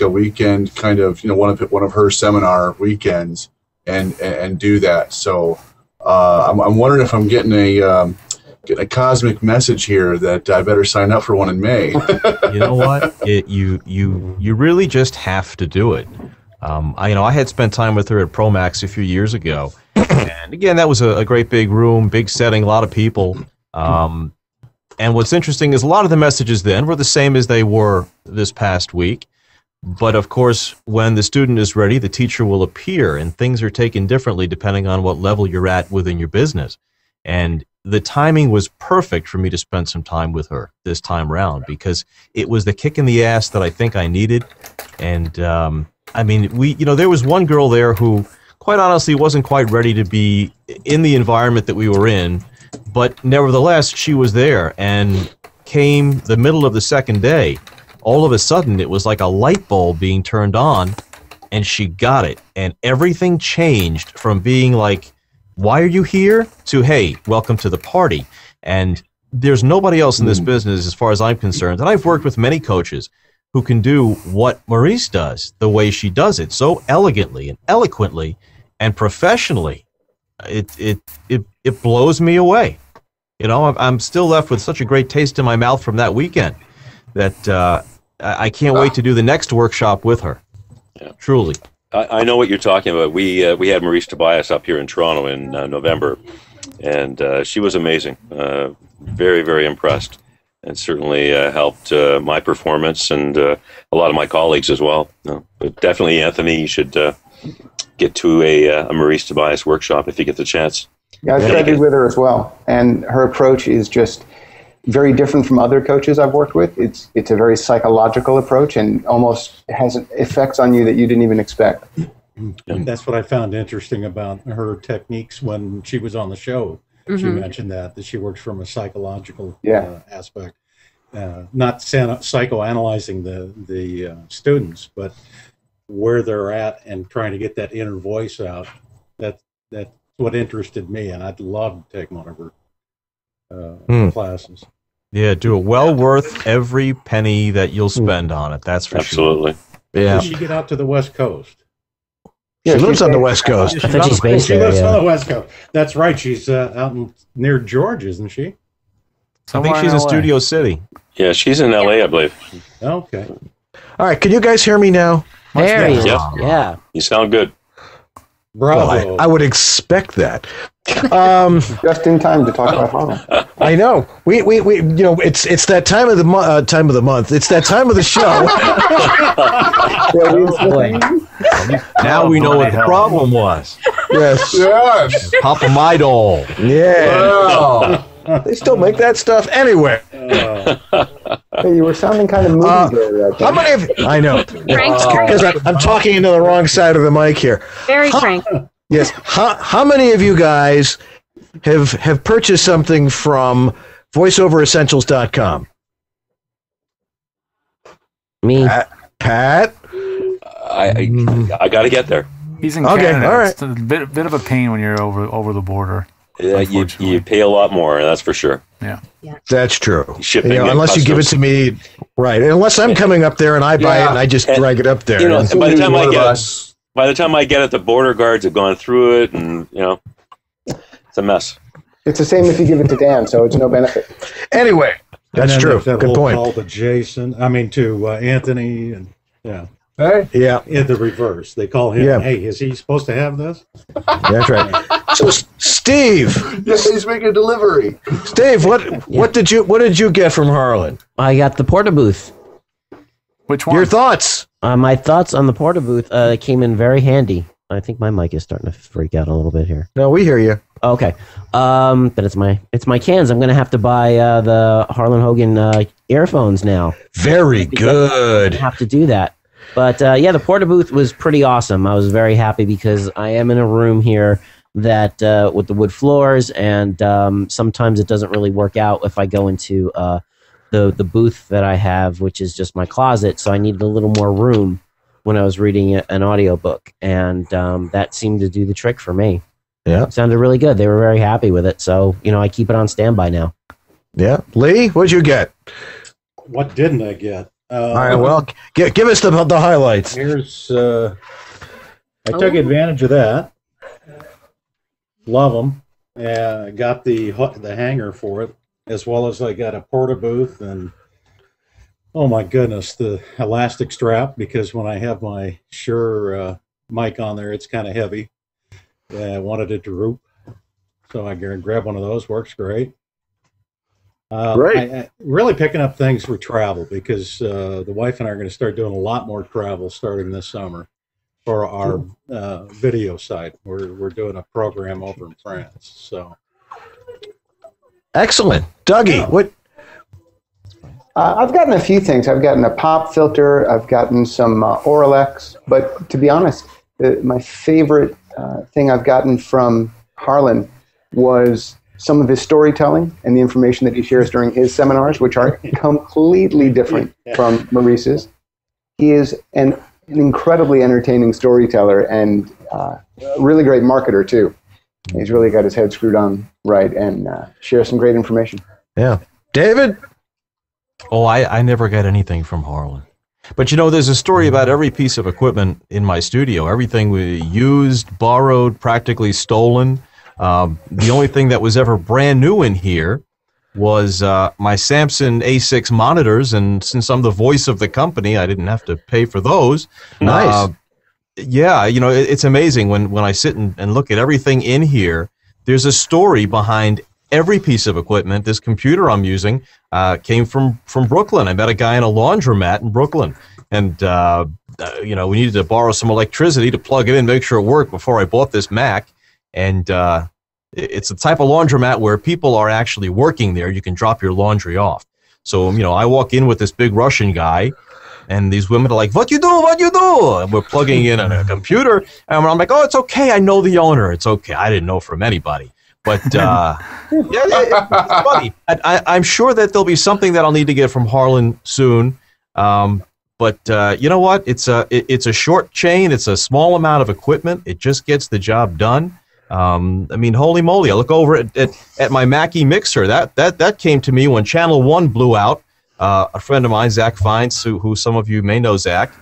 weekend, kind of one of her seminar weekends, and do that. So. I'm wondering if I'm getting a cosmic message here that I better sign up for one in May. You know what? You really just have to do it. I had spent time with her at ProMax a few years ago, and again, that was a great big room, big setting, a lot of people. And what's interesting is a lot of the messages then were the same as they were this past week. But of course, when the student is ready, the teacher will appear, and things are taken differently depending on what level you're at within your business. And the timing was perfect for me to spend some time with her this time around, because it was the kick in the ass that I think I needed. And there was one girl there who, quite honestly, wasn't quite ready to be in the environment that we were in, but nevertheless, she was there, and came the middle of the second day. All of a sudden, it was like a light bulb being turned on, and she got it. And everything changed from being like Why are you here? To, hey, welcome to the party. And there's nobody else in this business, as far as I'm concerned. And I've worked with many coaches who can do what Maurice does, the way she does it, so elegantly and eloquently and professionally. It blows me away. You know, I'm still left with such a great taste in my mouth from that weekend that I can't wait to do the next workshop with her. Yeah. Truly. I know what you're talking about. We had Maurice Tobias up here in Toronto in November, and she was amazing. Very, very impressed, and certainly helped my performance and a lot of my colleagues as well. But definitely, Anthony, you should get to a Maurice Tobias workshop if you get the chance. Yeah, I've studied with her as well, and her approach is just very different from other coaches I've worked with. It's a very psychological approach and almost has effects on you that you didn't even expect. And that's what I found interesting about her techniques when she was on the show. She mentioned that she works from a psychological aspect, not psychoanalyzing the students, but where they're at and trying to get that inner voice out. That's what interested me, and I'd love to take one of her classes. Yeah, do it. Well worth every penny that you'll spend on it. That's for Absolutely. sure. Yeah. Did she get out to the West Coast? Yeah, she lives on the West Coast. I think she's based She there. lives on the West Coast. That's right. She's out near George, isn't she? I think she's in Studio City. Yeah, she's in LA, I believe. Okay. All right, can you guys hear me now? There you Yeah. go. Yeah. You sound good. Bravo. Well, I would expect that. Just in time to talk about Harlem. I know. We you know, it's that time of the month. It's that time of the show. Now we know what the problem was. Yes. Yes. Papa Midol. Yeah. They still make that stuff anyway. Hey, you were sounding kind of moody there. How many of you? I know. Because I'm talking into the wrong side of the mic here. Very cranky. Yes. How many of you guys have purchased something from voiceoveressentials.com? Me. Pat? I got to get there. He's in Okay, Canada. all right. It's a bit of a pain when you're over the border. You pay a lot more, that's for sure. Yeah. That's true. Shipping, unless you give it to me, right? Unless I'm coming up there and I buy it and I just drag it up there. You know, and by the time I get it, the border guards have gone through it, and it's a mess. It's the same if you give it to Dan, so it's no benefit. Anyway, that's true. That Good whole point. call to Jason. I mean, to Anthony, and Hey? Yeah. In the reverse, they call him. Yeah. Hey, is he supposed to have this? That's right. So, Steve. Yes, he's making a delivery. Steve, what did you get from Harlan? I got the Porta Booth. Which one? Your thoughts? My thoughts on the Porta Booth came in very handy. I think my mic is starting to freak out a little bit here. No, we hear you. Okay. But it's my cans. I'm gonna have to buy the Harlan Hogan earphones now. Very good. I have to do that. But yeah, the Porta Booth was pretty awesome. I was very happy because I am in a room here that with the wood floors, and sometimes it doesn't really work out if I go into the booth that I have, which is just my closet. So I needed a little more room when I was reading an audiobook, and that seemed to do the trick for me. Yeah, it sounded really good. They were very happy with it. So I keep it on standby now. Yeah, Lee, what'd you get? What didn't I get? All right, well, give us the highlights. Here's I took advantage of that. Love them. I got the hanger for it, as well as I got a Porta Booth, and oh my goodness, the elastic strap, because when I have my Shure mic on there, it's kind of heavy. I wanted it to droop, so I grabbed one of those. Works great. Great. I really picking up things for travel, because the wife and I are going to start doing a lot more travel starting this summer for our video site. We're doing a program over in France. So excellent, Dougie. What? I've gotten a few things. I've gotten a pop filter. I've gotten some Oralex. But to be honest, my favorite thing I've gotten from Harlan was some of his storytelling and the information that he shares during his seminars, which are completely different from Maurice's. He is an incredibly entertaining storyteller and a really great marketer, too. He's really got his head screwed on right and shares some great information. Yeah. David? Oh, I never got anything from Harlan. But, you know, there's a story about every piece of equipment in my studio. Everything we used, borrowed, practically stolen. The only thing that was ever brand new in here was my Samson A6 monitors, and since I'm the voice of the company, I didn't have to pay for those. Nice. Yeah, you know, it's amazing when I sit and look at everything in here. There's a story behind every piece of equipment. This computer I'm using came from Brooklyn. I met a guy in a laundromat in Brooklyn, and you know, we needed to borrow some electricity to plug it in, make sure it worked before I bought this Mac. And it's a type of laundromat where people are actually working there. You can drop your laundry off. So, you know, I walk in with this big Russian guy, and these women are like, "What you do? What you do?" And we're plugging in on a computer, and I'm like, "Oh, it's okay. I know the owner. It's okay." I didn't know from anybody. But yeah, it's funny. I'm sure that there'll be something that I'll need to get from Harlan soon. But you know what? It's a short chain. It's a small amount of equipment. It just gets the job done. I mean, holy moly! I look over at my Mackie mixer. That came to me when Channel 1 blew out. A friend of mine, Zach Fines, who some of you may know Zach.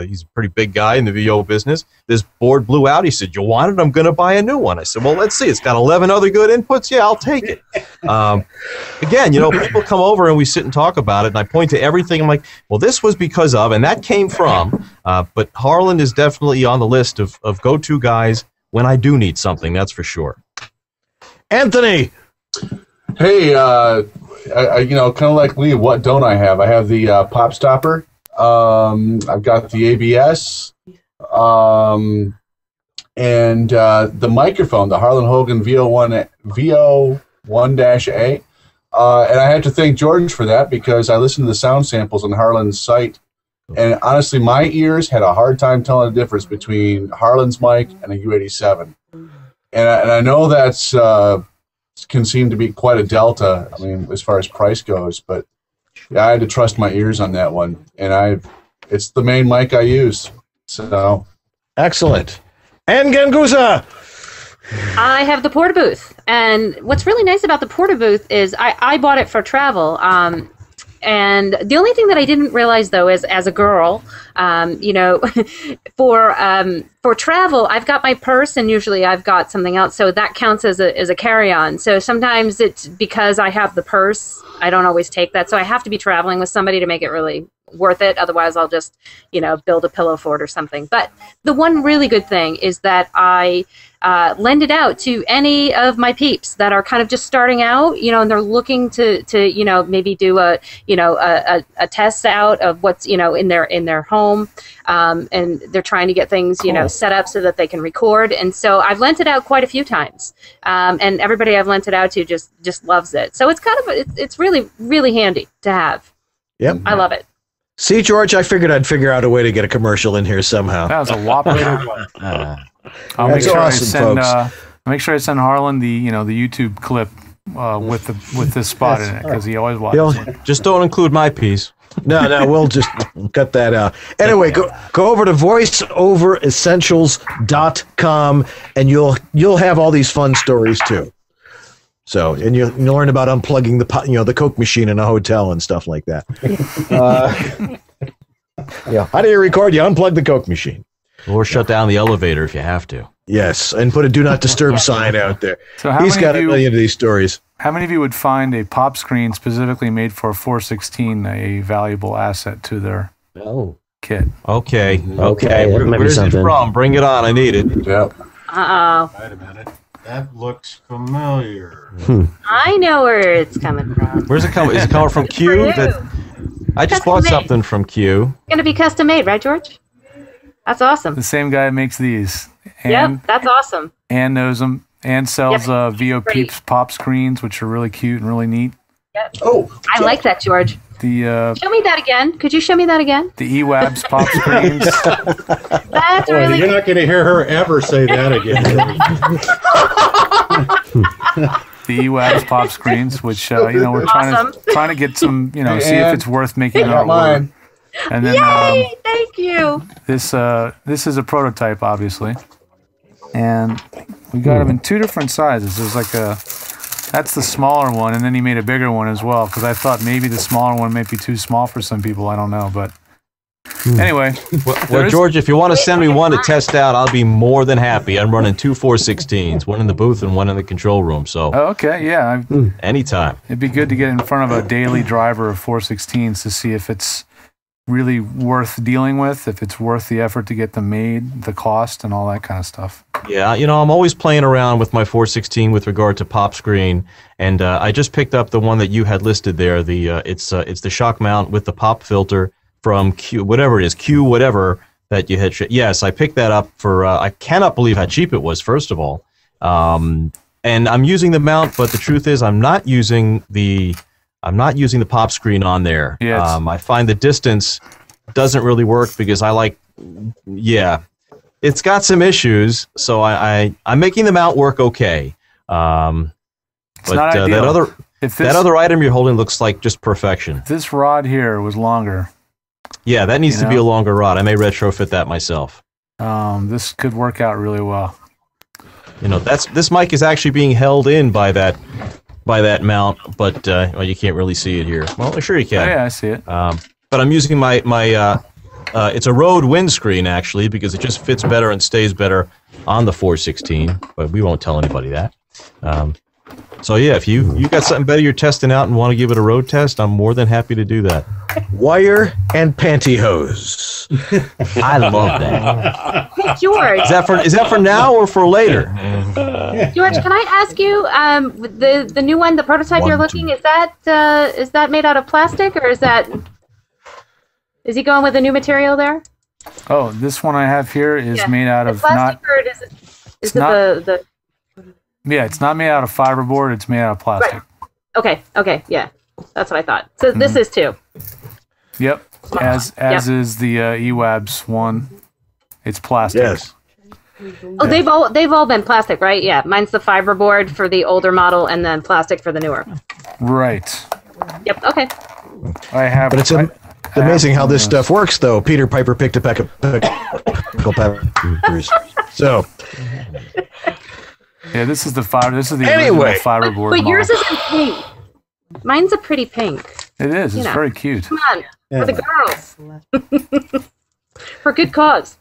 He's a pretty big guy in the VO business. This board blew out. He said, "You want it? I'm going to buy a new one." I said, "Well, let's see. It's got 11 other good inputs. Yeah, I'll take it." Again, you know, people come over and we sit and talk about it, and I point to everything. I'm like, "Well, this was because of," and that came from. But Harlan is definitely on the list of go-to guys when I do need something. That's for sure. Anthony. Hey, you know, kind of like Lee, what don't I have? I have the pop stopper. I've got the ABS, and the microphone, the Harlan Hogan VO1-A. And I have to thank George for that because I listened to the sound samples on Harlan's site, and honestly, my ears had a hard time telling the difference between Harlan's mic and a U87. And I know that's can seem to be quite a delta, I mean, as far as price goes, but yeah, I had to trust my ears on that one, and it's the main mic I use. So excellent. And Ganguzza. I have the Porta Booth, and what's really nice about the Porta Booth is I bought it for travel. And the only thing that I didn't realize, though, is as a girl, you know, for travel, I've got my purse, and usually I've got something else, so that counts as a carry-on. So sometimes it's because I have the purse, I don't always take that, so I have to be traveling with somebody to make it really worth it. Otherwise, I'll just, you know, build a pillow fort or something. But the one really good thing is that I lend it out to any of my peeps that are kind of just starting out, you know, and they're looking to you know, maybe do a test out of what's, you know, in their home, and they're trying to get things, you know, set up so that they can record. And so I've lent it out quite a few times, and everybody I've lent it out to just loves it. So it's kind of it's really, really handy to have. Yep, I love it. See, George, I figured I'd figure out a way to get a commercial in here somehow. That was a whopper. I'll make sure awesome, I send Harlan the YouTube clip with this spot in it, because he always watches it. Just don't include my piece. No, we'll just cut that out. Anyway, go over to voiceoveressentials.com, and you'll have all these fun stories too. So, and you'll learn about unplugging the Coke machine in a hotel and stuff like that. Yeah, how do you record? You unplug the Coke machine, or shut down the elevator if you have to. Yes, and put a "Do Not Disturb" sign out there. So he's got a million of these stories. How many of you would find a pop screen specifically made for a 416 a valuable asset to their kit? Okay. Where's it from? Bring it on. I need it. Yep. Uh-oh. Wait a minute. That looks familiar. I know where it's coming from. Where's it coming? Is it coming from Q? I just bought something from Q. It's going to be custom made, right, George? That's awesome. The same guy makes these. Yep, that's awesome. And knows them. And sells VO Peeps pop screens, which are really cute and really neat. Yep. Oh, I like that, George. Show me that again. Could you show me that again? The EWABS pop screens. That's really You're not going to hear her ever say that again. The EWABS pop screens, which we're trying to get some, see if it's worth making our order. And then, yay! Thank you. This is a prototype, obviously. And we got them in 2 different sizes. There's like that's the smaller one, and then he made a bigger one as well, because I thought maybe the smaller one might be too small for some people. I don't know, but anyway. Well, George, if you want to send me one to test out, I'll be more than happy. I'm running 2 416s, one in the booth and one in the control room. So okay, yeah. Anytime. It'd be good to get in front of a daily driver of 416s to see if it's really worth dealing with, if it's worth the effort to get them made, the cost, and all that kind of stuff. Yeah, I'm always playing around with my 416 with regard to pop screen, and I just picked up the one that you had listed there. It's the shock mount with the pop filter from Q whatever that you had. Yes, I picked that up for. I cannot believe how cheap it was. First of all, and I'm using the mount, but the truth is, I'm not using the pop screen on there. Yeah, I find the distance doesn't really work because it's got some issues. So I'm making the mount work okay. But not ideal. that other item you're holding looks like just perfection. If this rod here was longer. Yeah, that needs to be a longer rod. I may retrofit that myself. This could work out really well. This mic is actually being held in by that mount, but you can't really see it here. Well, sure you can. Oh, yeah, I see it. But I'm using my it's a Rode windscreen actually because it just fits better and stays better on the 416. But we won't tell anybody that. So yeah, if you got something better you're testing out and want to give it a road test, I'm more than happy to do that. Wire and pantyhose. I love that. Hey, George. Is that for now or for later? George, can I ask you, the new one, the prototype you're looking, is that made out of plastic, or is he going with a new material there? Oh, this one I have here is made out of plastic, or is it Yeah, it's not made out of fiberboard. It's made out of plastic. Right. Okay, yeah, that's what I thought. So this is too. Yep, as is the EWABS one. It's plastic. Yes. Oh, they've all been plastic, right? Yeah, mine's the fiberboard for the older model, and then plastic for the newer. Right. Yep. Okay. I have. But it's amazing how this stuff works, though. Peter Piper picked a peck of pickled peppers. So. Yeah, this is the original fiberboard. But yours isn't pink. Mine's a pretty pink. It is. It's very cute. Come on, for the girls. For good cause.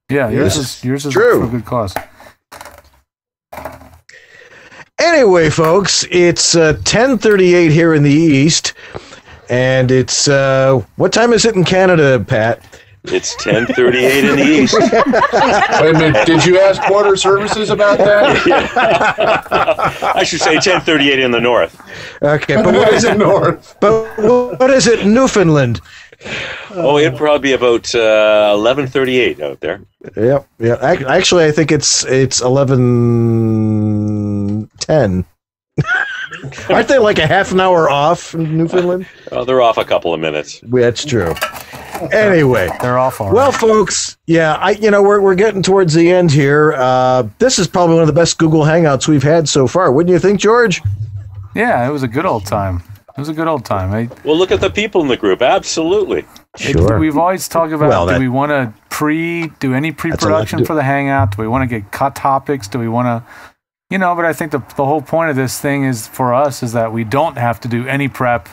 Yeah, yours is true. for good cause. Anyway, folks, it's 10:38 here in the East, and it's what time is it in Canada, Pat? It's 10:38 in the East. Wait a minute, did you ask border services about that? I should say 10:38 in the North. Okay, but what is it north? But what is it, Newfoundland? Oh, it'd probably be about 11:38 out there. Yep. Yeah. Actually, I think it's 11:10. Aren't they like a half an hour off in Newfoundland? Oh, they're off a couple of minutes. That's true. Anyway, they're off already. Well, folks, we're getting towards the end here. This is probably one of the best Google Hangouts we've had so far. Wouldn't you think, George? Yeah, it was a good old time. Well, look at the people in the group. Absolutely. Sure. We've always talked about, do we want to do any pre-production for the Hangout? Do we want to get cut topics? Do we want to, but I think the whole point of this thing is for us is that we don't have to do any prep.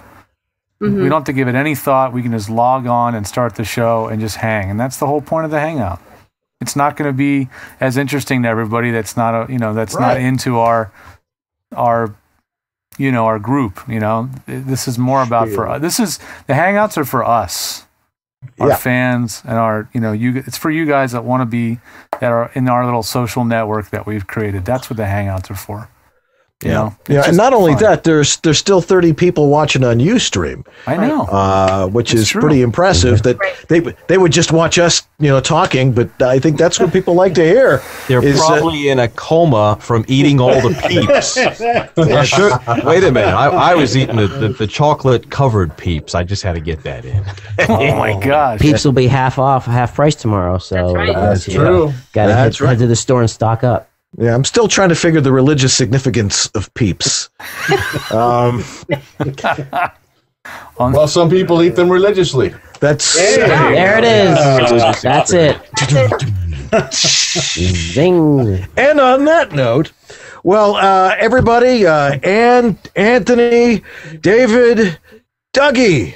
Mm-hmm. We don't have to give it any thought. We can just log on and start the show and just hang. And that's the whole point of the Hangout. It's not going to be as interesting to everybody that's not not into our group. This is more about for us. The Hangouts are for us, our fans, and our it's for you guys that want to be that are in our little social network that we've created. That's what the Hangouts are for. And not only that, there's still 30 people watching on Ustream. I know, which is pretty impressive. That they would just watch us, talking. But I think that's what people like to hear. They're probably in a coma from eating all the Peeps. Wait a minute, I was eating the chocolate covered Peeps. I just had to get that in. Oh my gosh, Peeps will be half price tomorrow. So that's true. Got to head to the store and stock up. Yeah, I'm still trying to figure the religious significance of Peeps. Well, some people eat them religiously. That's there it is. That's it. Zing. And on that note, well, everybody, Anthony, David, Dougie.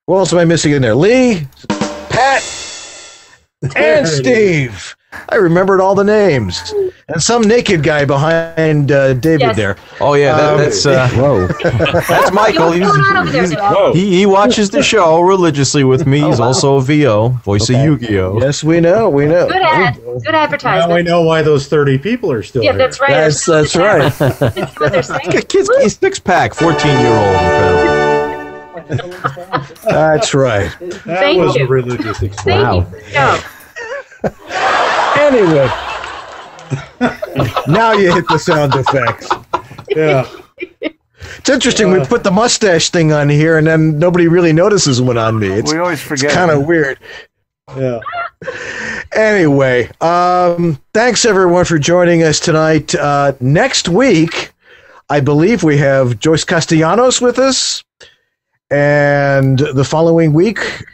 Who else am I missing in there? Lee, Pat, and Steve. I remembered all the names. And some naked guy behind David there. Oh, yeah, that's whoa. That's Michael. He watches the show religiously with me. He's also a VO, voice of Yu-Gi-Oh! Yes, we know. Good advertisement. Now we know why those 30 people are still Yeah, here. that's right. That's right. That's what they're saying. Kids, six-pack, 14-year-old. That's right. That Thank was you. a religious experience. Wow. Go. Anyway, now you hit the sound effects. Yeah. It's interesting. We put the mustache thing on here, and then nobody really notices one on me. We always forget. It's kind of weird. Yeah. Anyway, thanks everyone for joining us tonight. Next week, I believe we have Joyce Castellanos with us, and the following week,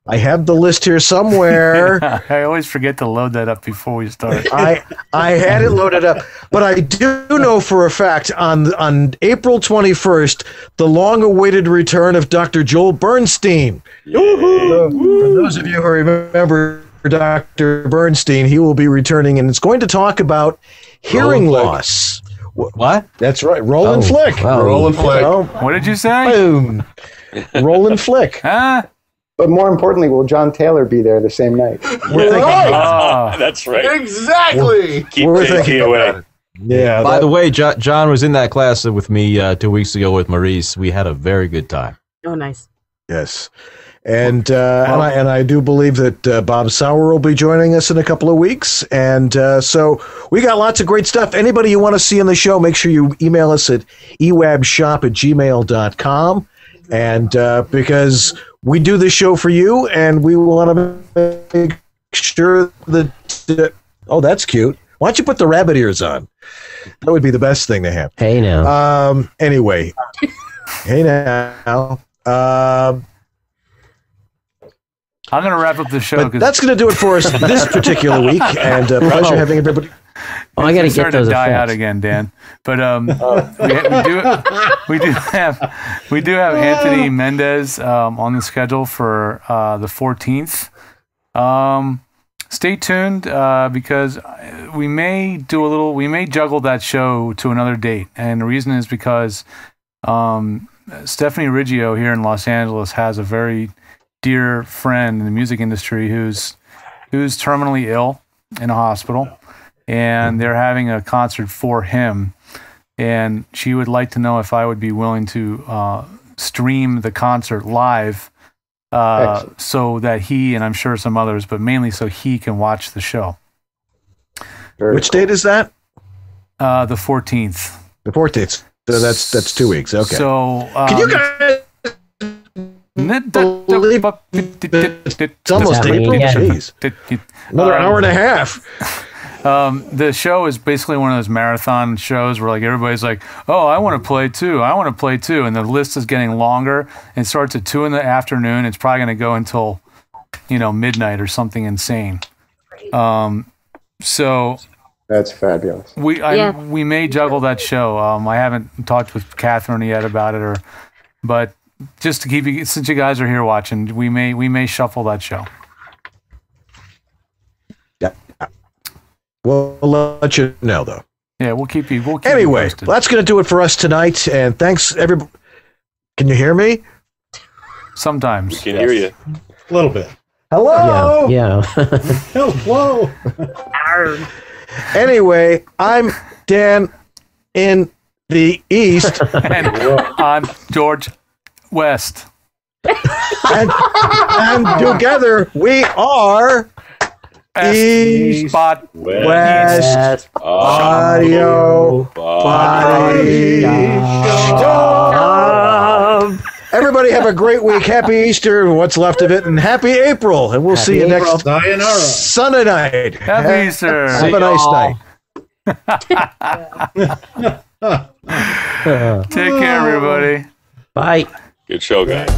I have the list here somewhere. I always forget to load that up before we start. I had it loaded up, but I do know for a fact on April 21st, the long-awaited return of Dr. Joel Bernstein. For those of you who remember Dr. Bernstein, he will be returning, and it's going to talk about hearing loss. What? That's right. Roll and flick. Roll and flick. What did you say? Boom. Roll and flick. Huh? But more importantly, will John Taylor be there the same night? We're thinking That's right. Exactly. Keep We're taking thinking away. about it. Yeah. By the way, John was in that class with me 2 weeks ago with Maurice. We had a very good time. Oh, nice. Yes. And I do believe that Bob Sauer will be joining us in a couple of weeks. And so we got lots of great stuff. Anybody you want to see in the show, make sure you email us at ewabshop@gmail.com. And because we do this show for you, and we want to make sure that... oh, that's cute. Why don't you put the rabbit ears on? That would be the best thing to have. Hey, now. Anyway. Hey, now. I'm going to wrap up the show. But that's going to do it for us this particular week, and pleasure having everybody. Oh, I got to get those to die effects. out again, Dan. But we do have Anthony Mendez on the schedule for the 14th. Stay tuned because we may juggle that show to another date, and the reason is because Stephanie Riggio here in Los Angeles has a very dear friend in the music industry who's terminally ill in a hospital, and they're having a concert for him, and she would like to know if I would be willing to stream the concert live so that he, and I'm sure some others, but mainly so he can watch the show. Which date is that? The 14th. The 14th. So that's 2 weeks. Okay. So can you guys believe it's almost April? Jeez. Another hour and a half. The show is basically one of those marathon shows where like everybody's like, "Oh, I want to play too. I want to play too," and the list is getting longer. It starts at 2 p.m. It's probably going to go until midnight or something insane. So that's fabulous. We may juggle that show. I haven't talked with Catherine yet about it, but just to keep you, since you guys are here watching, we may shuffle that show. We'll let you know, though. Yeah, we'll keep you anyway, posted. That's going to do it for us tonight. And thanks, everybody. Can you hear me? Sometimes. We can hear you. A little bit. Hello? Yeah. Hello. Anyway, I'm Dan in the East. And I'm George West. and together we are... East, West, Audio, Body Shop. Everybody have a great week. Happy Easter, what's left of it, and happy April. And we'll see you next Sunday night. Happy Easter. Have a nice night. Take care, everybody. Bye. Good show, guys.